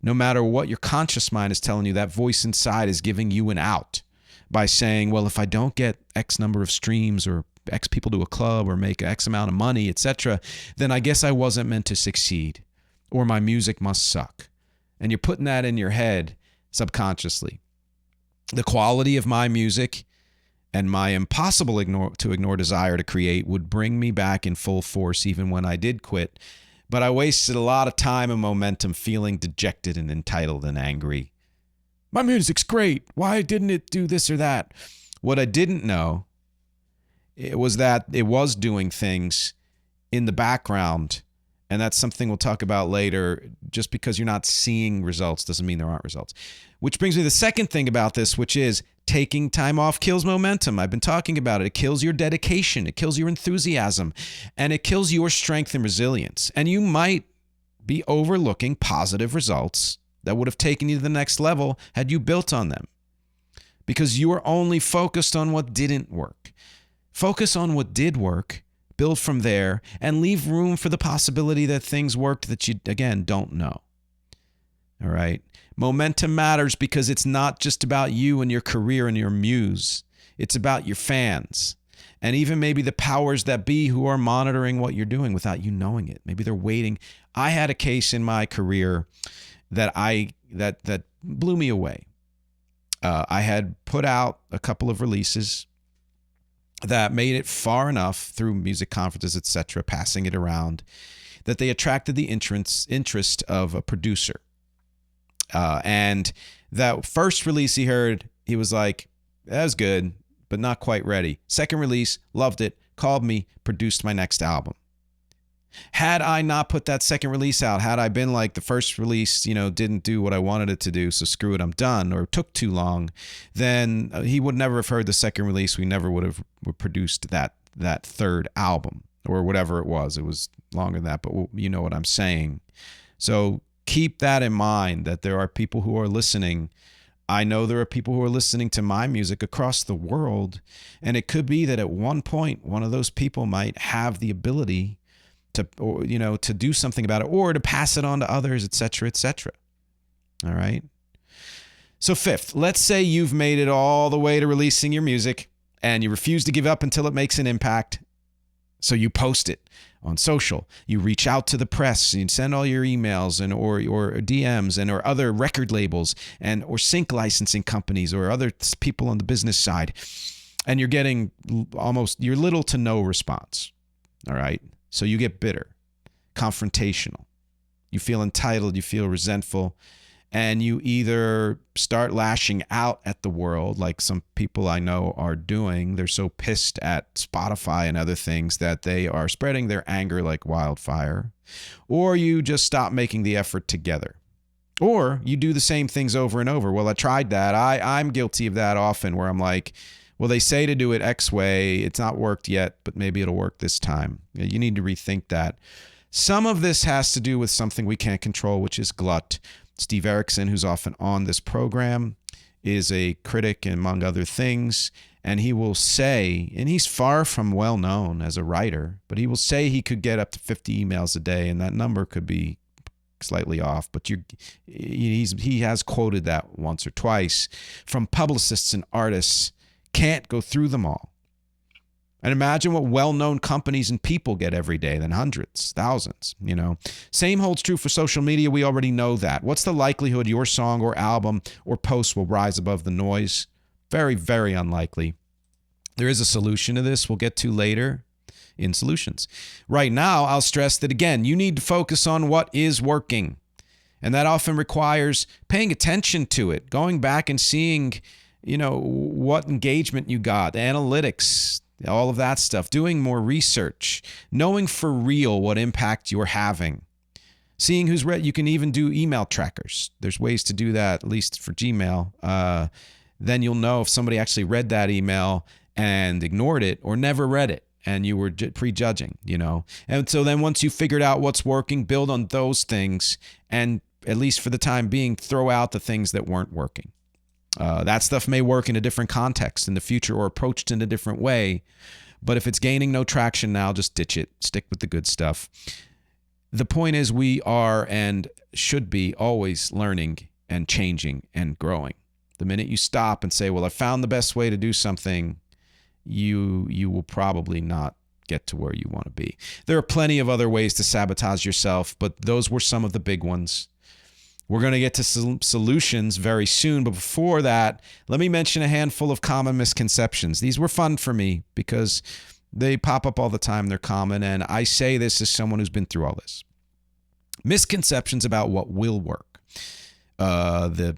No matter what your conscious mind is telling you, that voice inside is giving you an out by saying, well, if I don't get X number of streams or X people to a club or make X amount of money, etc., then I guess I wasn't meant to succeed, or my music must suck. And you're putting that in your head subconsciously. The quality of my music and my impossible to ignore desire to create would bring me back in full force even when I did quit. But I wasted a lot of time and momentum feeling dejected and entitled and angry. My music's great. Why didn't it do this or that? What I didn't know, it was that it was doing things in the background, and that's something we'll talk about later. Just because you're not seeing results doesn't mean there aren't results. Which brings me to the second thing about this, which is taking time off kills momentum. I've been talking about it. It kills your dedication. It kills your enthusiasm, and it kills your strength and resilience. And you might be overlooking positive results that would have taken you to the next level had you built on them, because you are only focused on what didn't work. Focus on what did work, build from there, and leave room for the possibility that things worked that you, again, don't know. All right? Momentum matters because it's not just about you and your career and your muse. It's about your fans and even maybe the powers that be who are monitoring what you're doing without you knowing it. Maybe they're waiting. I had a case in my career that that blew me away. I had put out a couple of releases that made it far enough through music conferences, etc., passing it around, that they attracted the interest of a producer. And that first release he heard, he was like, that was good, but not quite ready. Second release, loved it, called me, produced my next album. Had I not put that second release out, had I been like the first release, didn't do what I wanted it to do, so screw it, I'm done, or took too long, then he would never have heard the second release. We never would have produced that third album or whatever it was. It was longer than that, but you know what I'm saying. So keep that in mind, that there are people who are listening. I know there are people who are listening to my music across the world, and it could be that at one point, one of those people might have the ability to do something about it, or to pass it on to others, etc., etc. All right. So fifth, let's say you've made it all the way to releasing your music and you refuse to give up until it makes an impact. So you post it on social, you reach out to the press, you send all your emails and or DMs and or other record labels and or sync licensing companies or other people on the business side, and you're getting your little to no response. All right. So you get bitter, confrontational, you feel entitled, you feel resentful, and you either start lashing out at the world like some people I know are doing. They're so pissed at Spotify and other things that they are spreading their anger like wildfire, or you just stop making the effort together. Or you do the same things over and over. Well, I tried that. I'm guilty of that often, where I'm like, well, they say to do it X way. It's not worked yet, but maybe it'll work this time. You need to rethink that. Some of this has to do with something we can't control, which is glut. Steve Erickson, who's often on this program, is a critic, among other things, and he will say, and he's far from well known as a writer, but he will say he could get up to 50 emails a day, and that number could be slightly off, but he has quoted that once or twice from publicists and artists. Can't go through them all. And imagine what well-known companies and people get every day, then hundreds, thousands, Same holds true for social media. We already know that. What's the likelihood your song or album or post will rise above the noise? Very, very unlikely. There is a solution to this we'll get to later in solutions. Right now, I'll stress that, again, you need to focus on what is working. And that often requires paying attention to it, going back and seeing, what engagement you got, the analytics, all of that stuff, doing more research, knowing for real what impact you're having, seeing who's read. You can even do email trackers. There's ways to do that, at least for Gmail. Then you'll know if somebody actually read that email and ignored it or never read it, and you were prejudging, And so then once you figured out what's working, build on those things, and at least for the time being, throw out the things that weren't working. That stuff may work in a different context in the future or approached in a different way. But if it's gaining no traction now, just ditch it. Stick with the good stuff. The point is, we are and should be always learning and changing and growing. The minute you stop and say, well, I found the best way to do something, you will probably not get to where you want to be. There are plenty of other ways to sabotage yourself, but those were some of the big ones. We're going to get to solutions very soon, but before that, let me mention a handful of common misconceptions. These were fun for me because they pop up all the time. They're common, and I say this as someone who's been through all this. Misconceptions about what will work. Build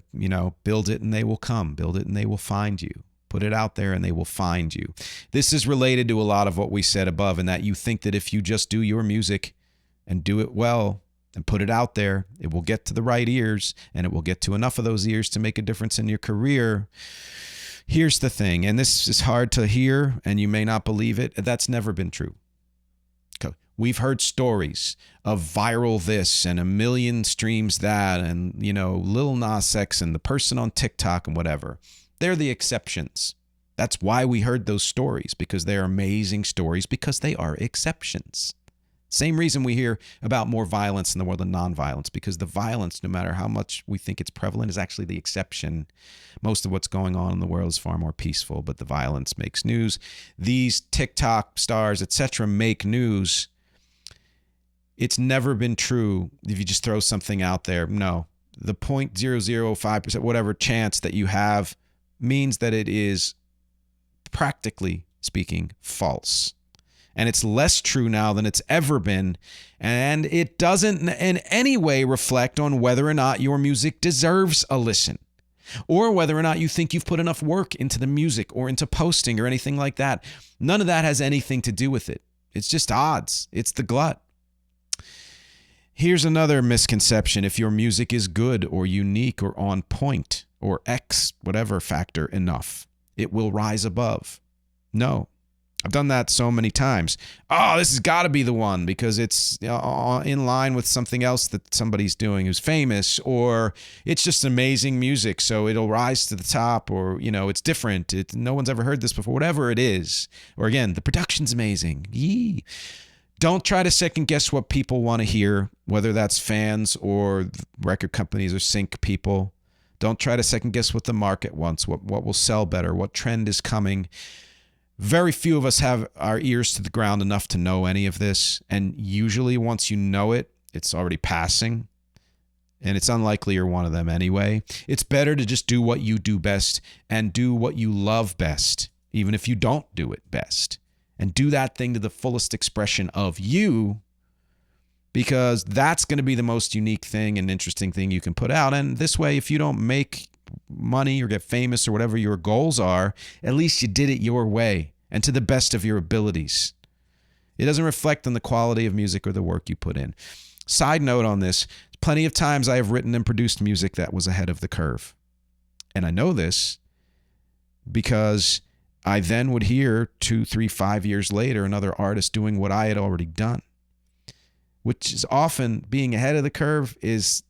it and they will come. Build it and they will find you. Put it out there and they will find you. This is related to a lot of what we said above, in that you think that if you just do your music and do it well and put it out there, it will get to the right ears, and it will get to enough of those ears to make a difference in your career. Here's the thing, and this is hard to hear, and you may not believe it. That's never been true. Okay. We've heard stories of viral this and 1 million streams that, and, Lil Nas X and the person on TikTok and whatever. They're the exceptions. That's why we heard those stories, because they're amazing stories, because they are exceptions. Same reason we hear about more violence in the world than nonviolence, because the violence, no matter how much we think it's prevalent, is actually the exception. Most of what's going on in the world is far more peaceful, but the violence makes news. These TikTok stars, etc., make news. It's never been true if you just throw something out there. No. The 0.005%, whatever chance that you have, means that it is, practically speaking, false. And it's less true now than it's ever been. And it doesn't in any way reflect on whether or not your music deserves a listen, or whether or not you think you've put enough work into the music or into posting or anything like that. None of that has anything to do with it. It's just odds. It's the glut. Here's another misconception. If your music is good or unique or on point or X whatever factor enough, it will rise above. No. I've done that so many times. Oh, this has got to be the one because it's in line with something else that somebody's doing who's famous, or it's just amazing music, so it'll rise to the top, or, it's different. No one's ever heard this before, whatever it is. Or again, the production's amazing. Yee. Don't try to second guess what people want to hear, whether that's fans or record companies or sync people. Don't try to second guess what the market wants, what will sell better, what trend is coming. Very few of us have our ears to the ground enough to know any of this. And usually once you know it, it's already passing. And it's unlikely you're one of them anyway. It's better to just do what you do best and do what you love best, even if you don't do it best. And do that thing to the fullest expression of you, because that's going to be the most unique thing and interesting thing you can put out. And this way, if you don't make money or get famous or whatever your goals are, at least you did it your way and to the best of your abilities. It doesn't reflect on the quality of music or the work you put in. Side note on this, plenty of times I have written and produced music that was ahead of the curve. And I know this because I then would hear 2, 3, 5 years later another artist doing what I had already done, which is often being ahead of the curve is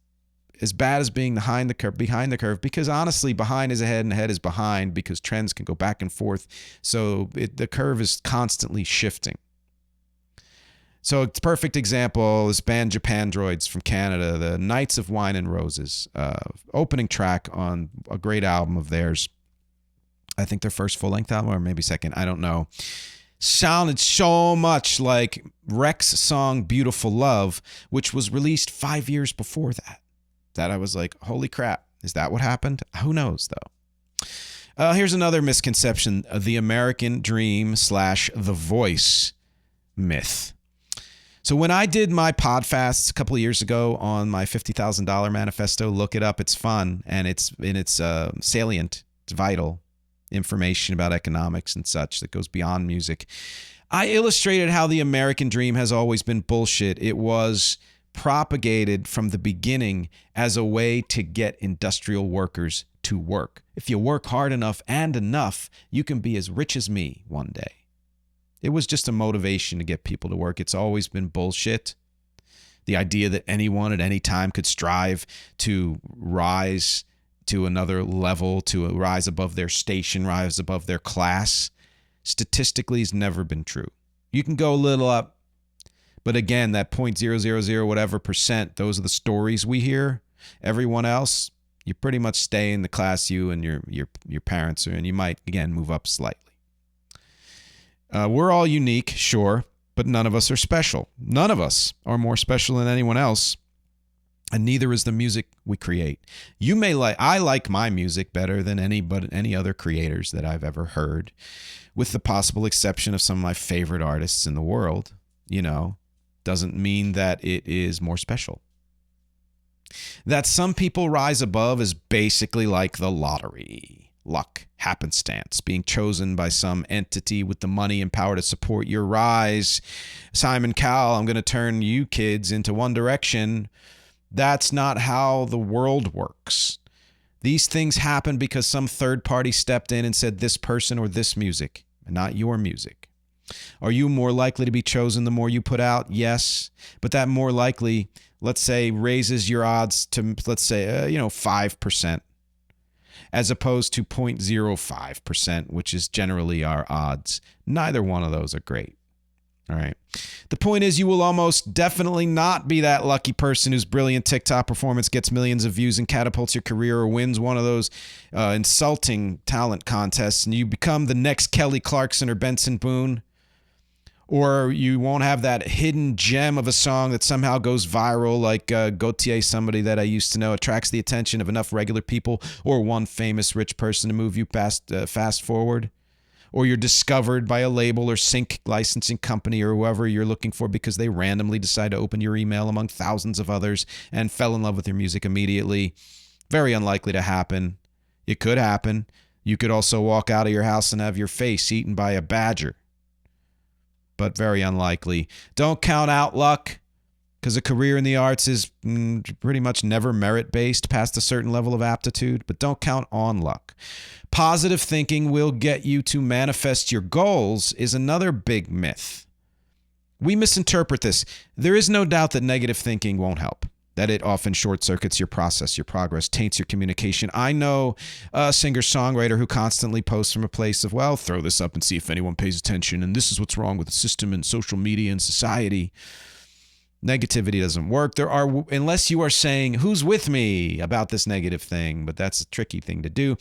as bad as being behind the curve, because honestly, behind is ahead and ahead is behind, because trends can go back and forth. So the curve is constantly shifting. So it's a perfect example, this band Japandroids from Canada, the Knights of Wine and Roses, opening track on a great album of theirs. I think their first full-length album, or maybe second, I don't know. Sounded so much like Wreck's song Beautiful Love, which was released 5 years before that I was like, holy crap, is that what happened? Who knows, though. Here's another misconception, the American dream / The Voice myth. So when I did my podfasts a couple of years ago on my $50,000 manifesto, look it up. It's fun, and it's salient. It's vital information about economics and such that goes beyond music. I illustrated how the American dream has always been bullshit. It was propagated from the beginning as a way to get industrial workers to work. If you work hard enough and enough, you can be as rich as me one day. It was just a motivation to get people to work. It's always been bullshit. The idea that anyone at any time could strive to rise to another level, to rise above their station, rise above their class, statistically has never been true. You can go a little up, but again, that 0.000 whatever percent, those are the stories we hear. Everyone else, you pretty much stay in the class you and your parents are, and you might, again, move up slightly. We're all unique, sure, but none of us are special. None of us are more special than anyone else, and neither is the music we create. I like my music better than any other creators that I've ever heard, with the possible exception of some of my favorite artists in the world. Doesn't mean that it is more special. That some people rise above is basically like the lottery. Luck, happenstance, being chosen by some entity with the money and power to support your rise. Simon Cowell, I'm going to turn you kids into One Direction. That's not how the world works. These things happen because some third party stepped in and said this person or this music, and not your music. Are you more likely to be chosen the more you put out? Yes. But that more likely, let's say, raises your odds to, let's say, 5%. As opposed to 0.05%, which is generally our odds. Neither one of those are great. All right. The point is, you will almost definitely not be that lucky person whose brilliant TikTok performance gets millions of views and catapults your career, or wins one of those insulting talent contests and you become the next Kelly Clarkson or Benson Boone. Or you won't have that hidden gem of a song that somehow goes viral, like Gautier, somebody that I used to know, attracts the attention of enough regular people or one famous rich person to move you fast forward. Or you're discovered by a label or sync licensing company or whoever you're looking for because they randomly decide to open your email among thousands of others and fell in love with your music immediately. Very unlikely to happen. It could happen. You could also walk out of your house and have your face eaten by a badger. But very unlikely. Don't count out luck, because a career in the arts is pretty much never merit-based past a certain level of aptitude, but don't count on luck. Positive thinking will get you to manifest your goals is another big myth. We misinterpret this. There is no doubt that negative thinking won't help, that it often short-circuits your process, your progress, taints your communication. I know a singer-songwriter who constantly posts from a place of, well, throw this up and see if anyone pays attention, and this is what's wrong with the system and social media and society. Negativity doesn't work. Unless you are saying, who's with me about this negative thing, but that's a tricky thing to do.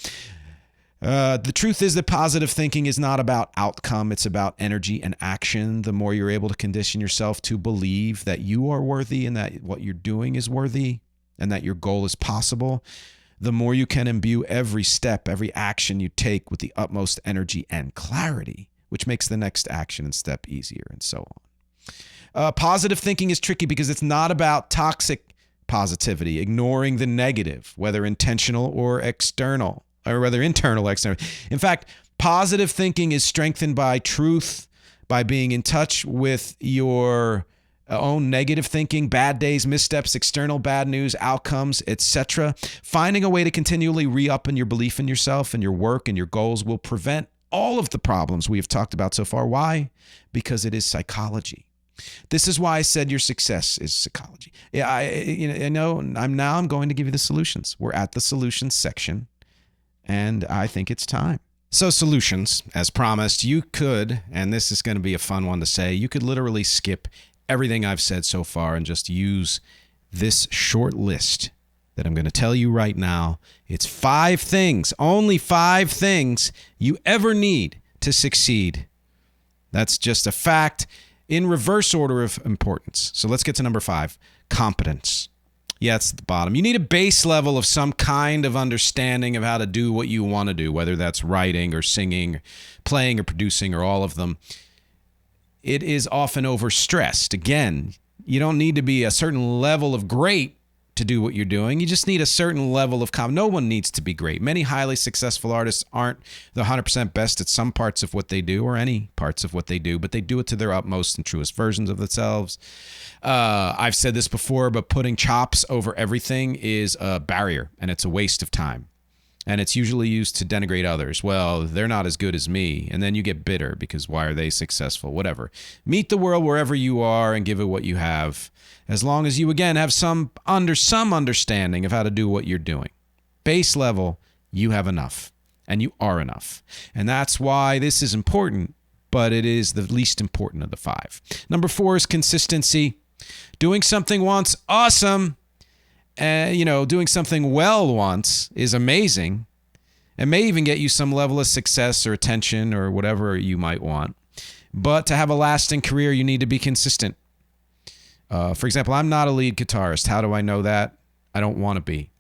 The truth is that positive thinking is not about outcome. It's about energy and action. The more you're able to condition yourself to believe that you are worthy and that what you're doing is worthy and that your goal is possible, the more you can imbue every step, every action you take with the utmost energy and clarity, which makes the next action and step easier, and so on. Positive thinking is tricky because it's not about toxic positivity, ignoring the negative, whether intentional or external. Or rather internal, external. In fact, positive thinking is strengthened by truth, by being in touch with your own negative thinking, bad days, missteps, external bad news, outcomes, etc. Finding a way to continually re-up in your belief in yourself and your work and your goals will prevent all of the problems we have talked about so far. Why? Because it is psychology. This is why I said your success is psychology. Yeah, I'm going to give you the solutions. We're at the solutions section. And I think it's time. So solutions, as promised, you could, and this is going to be a fun one to say, you could literally skip everything I've said so far and just use this short list that I'm going to tell you right now. It's 5 things, only 5 things you ever need to succeed. That's just a fact in reverse order of importance. So let's get to number 5, competence. Yeah, it's the bottom. You need a base level of some kind of understanding of how to do what you want to do, whether that's writing or singing, playing or producing or all of them. it is often overstressed. Again, you don't need to be a certain level of great to do what you're doing. You just need a certain level of no one needs to be great. Many highly successful artists aren't the 100% best at some parts of what they do or any parts of what they do, but they do it to their utmost and truest versions of themselves. I've said this before, but putting chops over everything is a barrier and it's a waste of time. And it's usually used to denigrate others. Well, they're not as good as me. And then you get bitter because why are they successful? Whatever. Meet the world wherever you are and give it what you have. As long as you, again, have some understanding of how to do what you're doing. Base level, you have enough. And you are enough. And that's why this is important, but it is the least important of the 5. Number 4 is consistency. Doing something once, awesome. Doing something well once is amazing and may even get you some level of success or attention or whatever you might want. But to have a lasting career, you need to be consistent. For example, I'm not a lead guitarist. How do I know that? I don't want to be.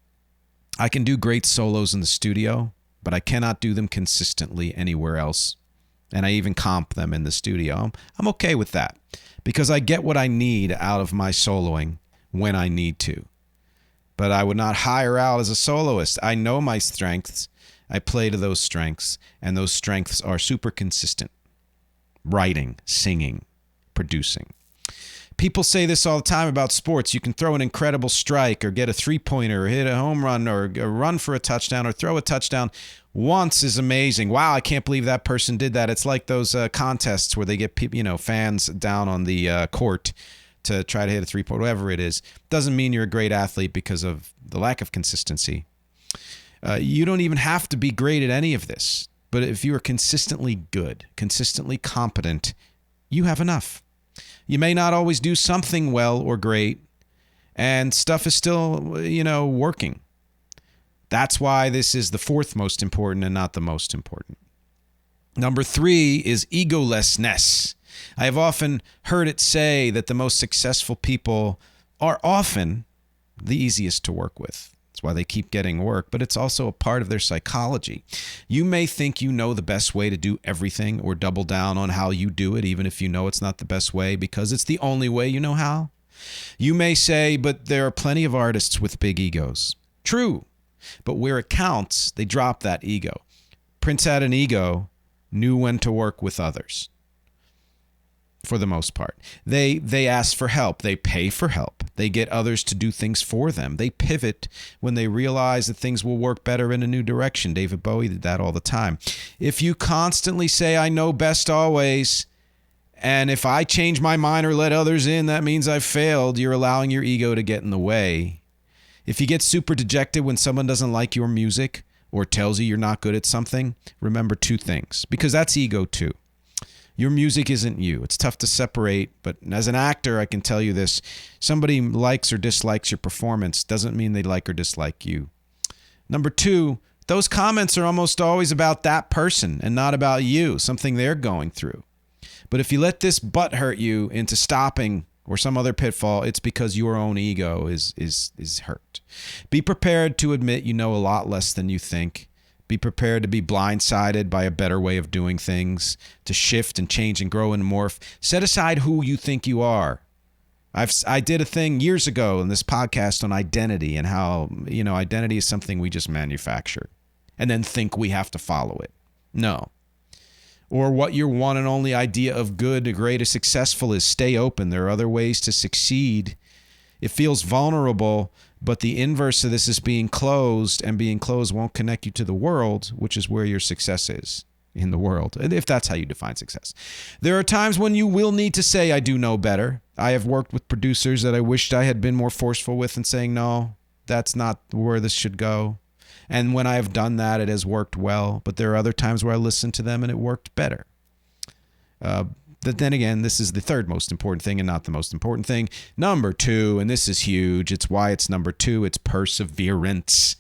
I can do great solos in the studio, but I cannot do them consistently anywhere else. And I even comp them in the studio. I'm okay with that because I get what I need out of my soloing when I need to. But I would not hire out as a soloist. I know my strengths. I play to those strengths, and those strengths are super consistent. Writing, singing, producing. People say this all the time about sports. You can throw an incredible strike or get a three-pointer or hit a home run or run for a touchdown or throw a touchdown. Once is amazing. Wow, I can't believe that person did that. It's like those contests where they get fans down on the court to try to hit a three-point, whatever it is. Doesn't mean you're a great athlete because of the lack of consistency. You don't even have to be great at any of this. But if you are consistently good, consistently competent, you have enough. You may not always do something well or great, and stuff is still, working. That's why this is the 4th most important and not the most important. Number 3 is egolessness. I have often heard it say that the most successful people are often the easiest to work with. That's why they keep getting work, but it's also a part of their psychology. You may think you know the best way to do everything or double down on how you do it, even if you know it's not the best way because it's the only way you know how. You may say, but there are plenty of artists with big egos. True, but where it counts, they drop that ego. Prince had an ego, knew when to work with others. For the most part. They ask for help. They pay for help. They get others to do things for them. They pivot when they realize that things will work better in a new direction. David Bowie did that all the time. If you constantly say, I know best always, and if I change my mind or let others in, that means I've failed, you're allowing your ego to get in the way. If you get super dejected when someone doesn't like your music or tells you you're not good at something, remember 2 things, because that's ego too. Your music isn't you. It's tough to separate, but as an actor, I can tell you this. Somebody likes or dislikes your performance doesn't mean they like or dislike you. Number 2, those comments are almost always about that person and not about you, something they're going through. But if you let this butt hurt you into stopping or some other pitfall, it's because your own ego is hurt. Be prepared to admit you know a lot less than you think. Be prepared to be blindsided by a better way of doing things, to shift and change and grow and morph. Set aside who you think you are. I did a thing years ago in this podcast on identity and how, identity is something we just manufacture and then think we have to follow it. No. Or what your one and only idea of good, great, or successful is. Stay open. There are other ways to succeed. It feels vulnerable, but the inverse of this is being closed, and being closed won't connect you to the world, which is where your success is in the world, if that's how you define success. There are times when you will need to say, I do know better. I have worked with producers that I wished I had been more forceful with and saying, no, that's not where this should go. And when I have done that, it has worked well. But there are other times where I listened to them and it worked better. But then again, this is the 3rd most important thing and not the most important thing. Number 2, and this is huge. It's why it's number 2. It's perseverance.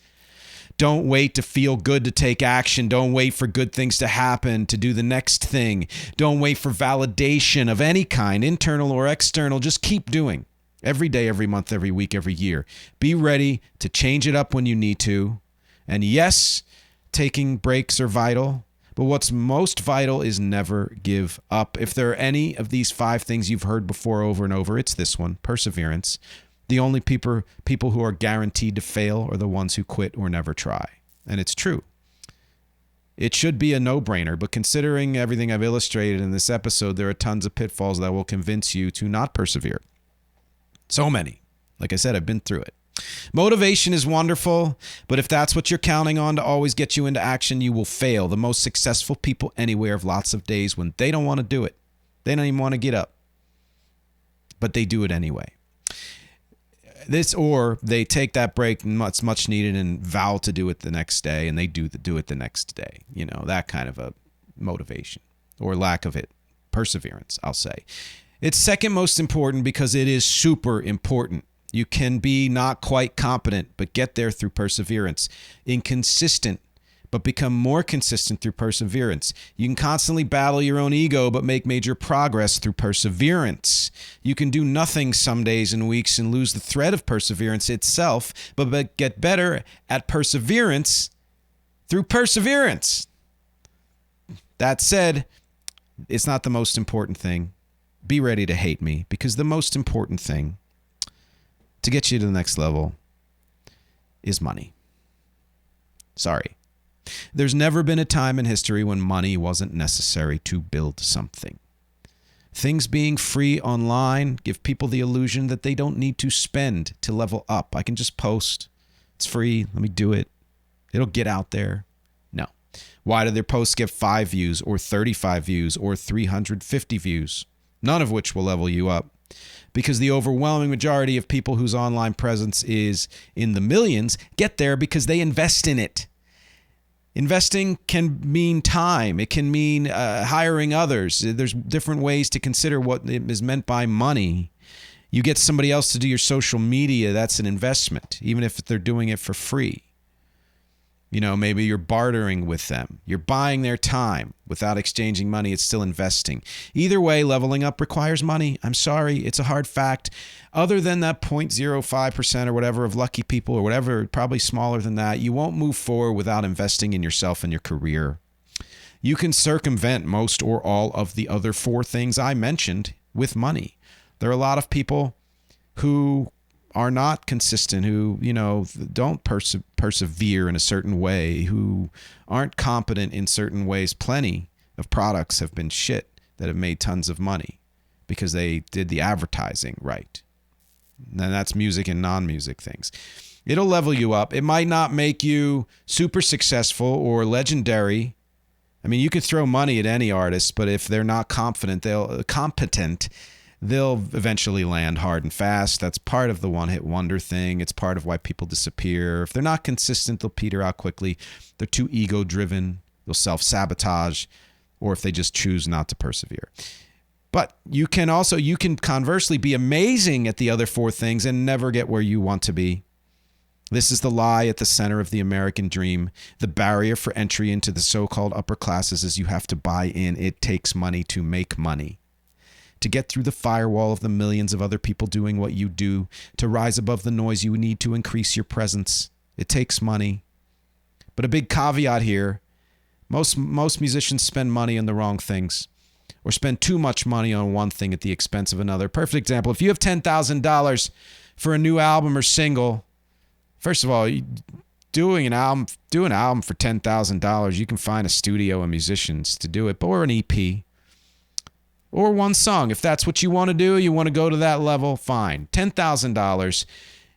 Don't wait to feel good to take action. Don't wait for good things to happen to do the next thing. Don't wait for validation of any kind, internal or external. Just keep doing. Every day, every month, every week, every year. Be ready to change it up when you need to. And yes, taking breaks are vital. But what's most vital is never give up. If there are any of these 5 things you've heard before over and over, it's this one, perseverance. The only people who are guaranteed to fail are the ones who quit or never try. And it's true. It should be a no-brainer, but considering everything I've illustrated in this episode, there are tons of pitfalls that will convince you to not persevere. So many. Like I said, I've been through it. Motivation is wonderful, but if that's what you're counting on to always get you into action, you will fail. The most successful people anywhere have lots of days when they don't want to do it. They don't even want to get up, but they do it anyway. Or they take that break, much needed, and vow to do it the next day, and they do it the next day. You know, that kind of a motivation or lack of it. Perseverance, I'll say. It's second most important because it is super important. You can be not quite competent, but get there through perseverance. Inconsistent, but become more consistent through perseverance. You can constantly battle your own ego, but make major progress through perseverance. You can do nothing some days and weeks and lose the thread of perseverance itself, but get better at perseverance through perseverance. That said, it's not the most important thing. Be ready to hate me, because the most important thing to get you to the next level is money. Sorry. There's never been a time in history when money wasn't necessary to build something. Things being free online give people the illusion that they don't need to spend to level up. I can just post. It's free. Let me do it. It'll get out there. No. Why do their posts get 5 views or 35 views or 350 views? None of which will level you up. Because the overwhelming majority of people whose online presence is in the millions get there because they invest in it. Investing can mean time. It can mean hiring others. There's different ways to consider what is meant by money. You get somebody else to do your social media, that's an investment, even if they're doing it for free. You know, maybe you're bartering with them. You're buying their time. Without exchanging money, it's still investing. Either way, leveling up requires money. I'm sorry, it's a hard fact. Other than that 0.05% or whatever of lucky people or whatever, probably smaller than that, you won't move forward without investing in yourself and your career. You can circumvent most or all of the other 4 things I mentioned with money. There are a lot of people who are not consistent, who, you know, don't persevere in a certain way, who aren't competent in certain ways. Plenty of products have been shit that have made tons of money because they did the advertising right. And that's music and non-music things. It'll level you up. It might not make you super successful or legendary. I mean, you could throw money at any artist, but if they're not competent, they'll eventually land hard and fast. That's part of the one-hit wonder thing. It's part of why people disappear. If they're not consistent, they'll peter out quickly. They're too ego-driven. They'll self-sabotage, or if they just choose not to persevere. But you can conversely be amazing at the other 4 things and never get where you want to be. This is the lie at the center of the American dream. The barrier for entry into the so-called upper classes is you have to buy in. It takes money to make money. To get through the firewall of the millions of other people doing what you do, to rise above the noise, you need to increase your presence. It takes money. But a big caveat here, most musicians spend money on the wrong things or spend too much money on one thing at the expense of another. Perfect example, if you have $10,000 for a new album or single, first of all, do an album for $10,000. You can find a studio and musicians to do it, or an EP. Or one song. If that's what you want to do, you want to go to that level, fine. $10,000,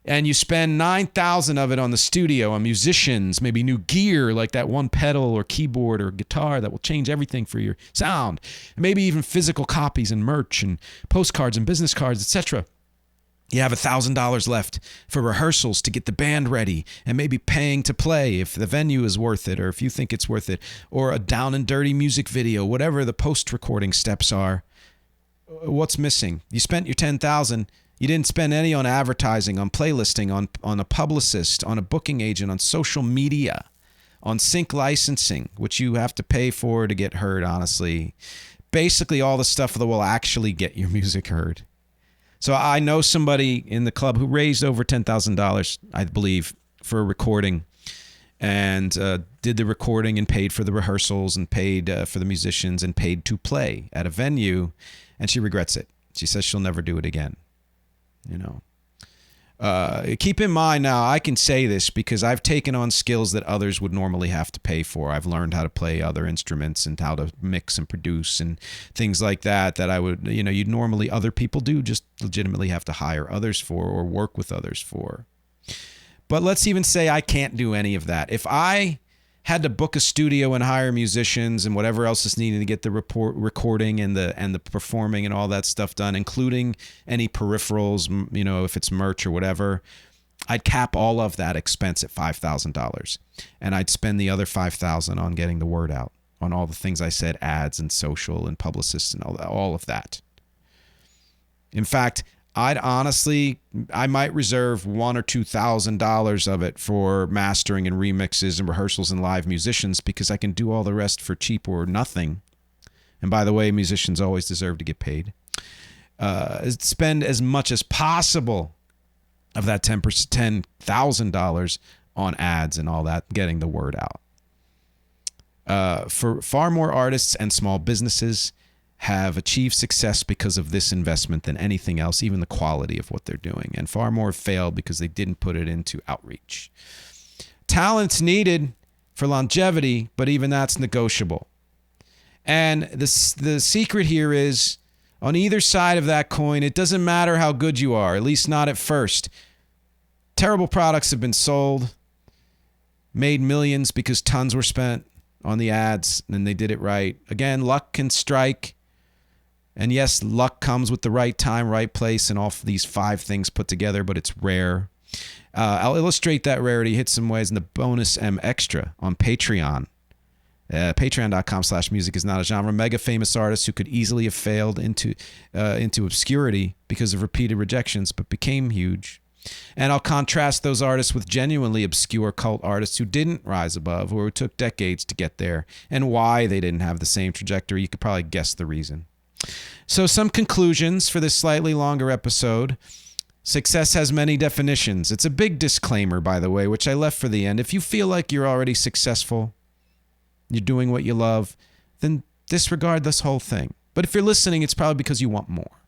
and you spend $9,000 of it on the studio, on musicians, maybe new gear like that one pedal or keyboard or guitar that will change everything for your sound. Maybe even physical copies and merch and postcards and business cards, etc. You have $1,000 left for rehearsals to get the band ready and maybe paying to play if the venue is worth it or if you think it's worth it, or a down and dirty music video, whatever the post-recording steps are. What's missing? You spent your $10,000. You didn't spend any on advertising, on playlisting, on a publicist, on a booking agent, on social media, on sync licensing, which you have to pay for to get heard, honestly. Basically all the stuff that will actually get your music heard. So I know somebody in the club who raised over $10,000, I believe, for a recording. and did the recording and paid for the rehearsals and paid for the musicians and paid to play at a venue, and she regrets it. She says she'll never do it again. You know. Keep in mind now, I can say this because I've taken on skills that others would normally have to pay for. I've learned how to play other instruments and how to mix and produce and things like that I would, you'd normally other people do just legitimately have to hire others for or work with others for. But let's even say I can't do any of that. If I had to book a studio and hire musicians and whatever else is needed to get the recording and the performing and all that stuff done, including any peripherals, if it's merch or whatever, I'd cap all of that expense at $5,000, and I'd spend the other $5,000 on getting the word out on all the things I said, ads and social and publicists and all of that. In fact, I might reserve $1,000 or $2,000 of it for mastering and remixes and rehearsals and live musicians, because I can do all the rest for cheap or nothing. And by the way, musicians always deserve to get paid. Spend as much as possible of that $10,000 on ads and all that, getting the word out. For far more artists and small businesses have achieved success because of this investment than anything else, even the quality of what they're doing. And far more failed because they didn't put it into outreach. Talent's needed for longevity, but even that's negotiable. And the secret here is, on either side of that coin, it doesn't matter how good you are, at least not at first. Terrible products have been sold, made millions because tons were spent on the ads, and they did it right. Again, luck can strike. And yes, luck comes with the right time, right place, and all these 5 things put together, but it's rare. I'll illustrate that rarity, hit some ways in the bonus MxG on Patreon. Patreon.com/music is not a genre. Mega famous artists who could easily have failed into obscurity because of repeated rejections, but became huge. And I'll contrast those artists with genuinely obscure cult artists who didn't rise above, or who took decades to get there, and why they didn't have the same trajectory. You could probably guess the reason. So some conclusions for this slightly longer episode. Success has many definitions. It's a big disclaimer, by the way, which I left for the end. If you feel like you're already successful, you're doing what you love, then disregard this whole thing. But if you're listening, it's probably because you want more.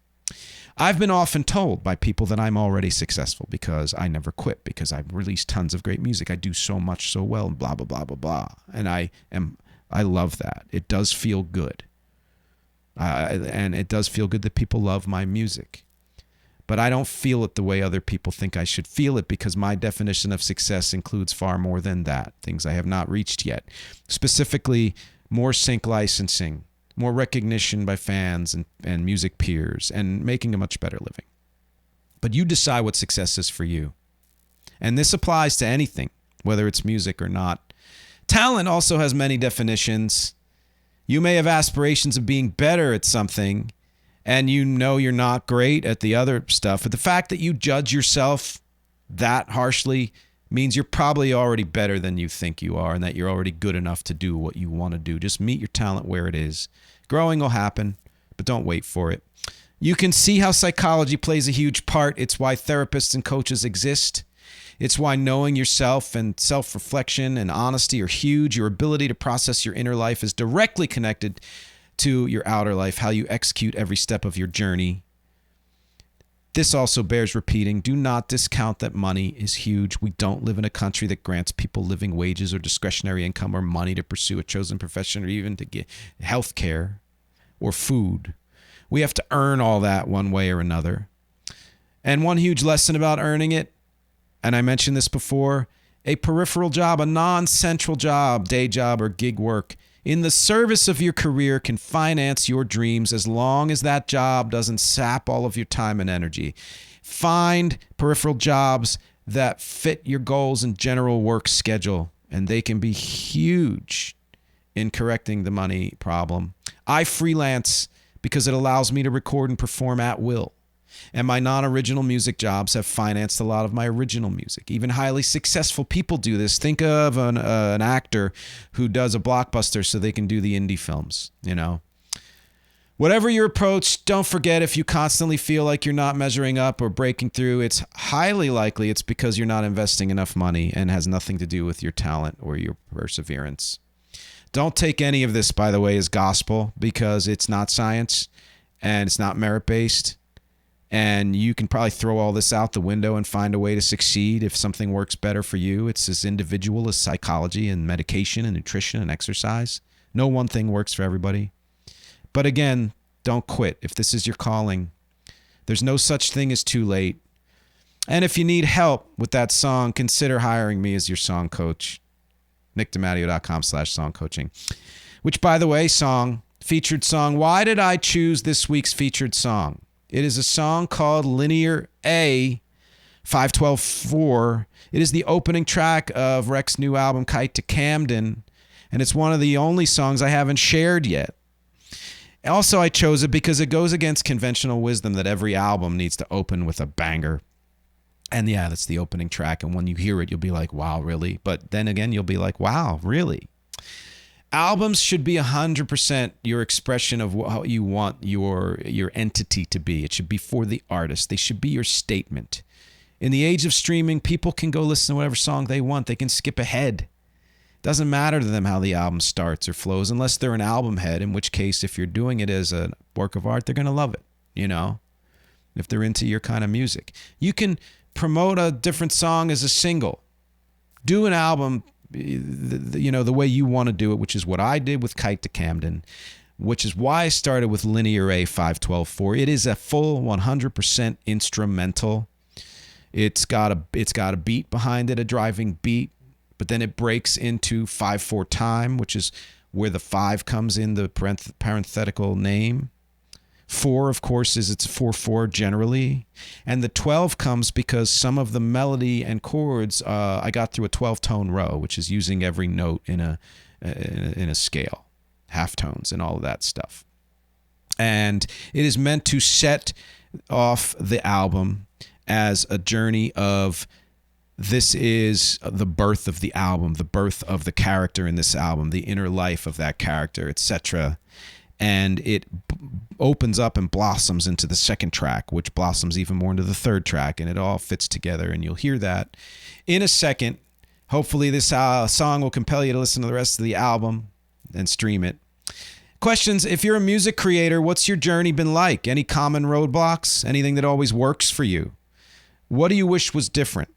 I've been often told by people that I'm already successful because I never quit, because I've released tons of great music. I do so much so well, and blah, blah, blah, blah, blah. And I love that. It does feel good. And it does feel good that people love my music. But I don't feel it the way other people think I should feel it, because my definition of success includes far more than that. Things I have not reached yet. Specifically, more sync licensing, more recognition by fans and music peers, and making a much better living. But you decide what success is for you. And this applies to anything, whether it's music or not. Talent also has many definitions. You may have aspirations of being better at something, and you know you're not great at the other stuff. But the fact that you judge yourself that harshly means you're probably already better than you think you are, and that you're already good enough to do what you want to do. Just meet your talent where it is. Growing will happen, but don't wait for it. You can see how psychology plays a huge part. It's why therapists and coaches exist. It's why knowing yourself and self-reflection and honesty are huge. Your ability to process your inner life is directly connected to your outer life, how you execute every step of your journey. This also bears repeating. Do not discount that money is huge. We don't live in a country that grants people living wages or discretionary income or money to pursue a chosen profession or even to get health care or food. We have to earn all that one way or another. And one huge lesson about earning it, and I mentioned this before, a peripheral job, a non-central job, day job, or gig work in the service of your career can finance your dreams as long as that job doesn't sap all of your time and energy. Find peripheral jobs that fit your goals and general work schedule, and they can be huge in correcting the money problem. I freelance because it allows me to record and perform at will. And my non-original music jobs have financed a lot of my original music. Even highly successful people do this. Think of an actor who does a blockbuster so they can do the indie films, you know. Whatever your approach, don't forget, if you constantly feel like you're not measuring up or breaking through, it's highly likely it's because you're not investing enough money and has nothing to do with your talent or your perseverance. Don't take any of this, by the way, as gospel, because it's not science and it's not merit-based. And you can probably throw all this out the window and find a way to succeed if something works better for you. It's as individual as psychology and medication and nutrition and exercise. No one thing works for everybody. But again, don't quit. If this is your calling, there's no such thing as too late. And if you need help with that song, consider hiring me as your song coach. NickDiMatteo.com/song coaching. Which, by the way, featured song. Why did I choose this week's featured song? It is a song called Linear A.a.a. It is the opening track of Rex's new album, KITE to Camden. And it's one of the only songs I haven't shared yet. Also, I chose it because it goes against conventional wisdom that every album needs to open with a banger. And yeah, that's the opening track. And when you hear it, you'll be like, wow, really? But then again, you'll be like, wow, really? Albums should be 100% your expression of how you want your entity to be. It should be for the artist. They should be your statement. In the age of streaming, people can go listen to whatever song they want. They can skip ahead. Doesn't matter to them how the album starts or flows, unless they're an album head, in which case, if you're doing it as a work of art, they're going to love it, if they're into your kind of music. You can promote a different song as a single. Do an album, the way you want to do it, which is what I did with KITE to Camden, which is why I started with Linear A.512.4. It is a full 100% instrumental. It's got a beat behind it, a driving beat. But then it breaks into 5/4 time, which is where the 5 comes in the parenthetical name. 4, of course, is it's 4/4 generally. And the 12 comes because some of the melody and chords I got through a 12-tone row, which is using every note in a scale, halftones and all of that stuff. And it is meant to set off the album as a journey of, this is the birth of the album, the birth of the character in this album, the inner life of that character, etc. And it opens up and blossoms into the second track, which blossoms even more into the third track, and it all fits together, and you'll hear that in a second. Hopefully this song will compel you to listen to the rest of the album and stream it. Questions: if you're a music creator, what's your journey been like? Any common roadblocks? Anything that always works for you? What do you wish was different?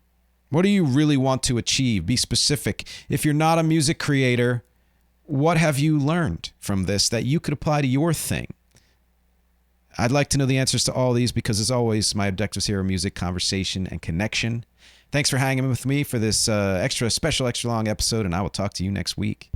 What do you really want to achieve? Be specific. If you're not a music creator, what have you learned from this that you could apply to your thing? I'd like to know the answers to all these because, as always, my objectives here are music, conversation, and connection. Thanks for hanging with me for this extra long episode, and I will talk to you next week.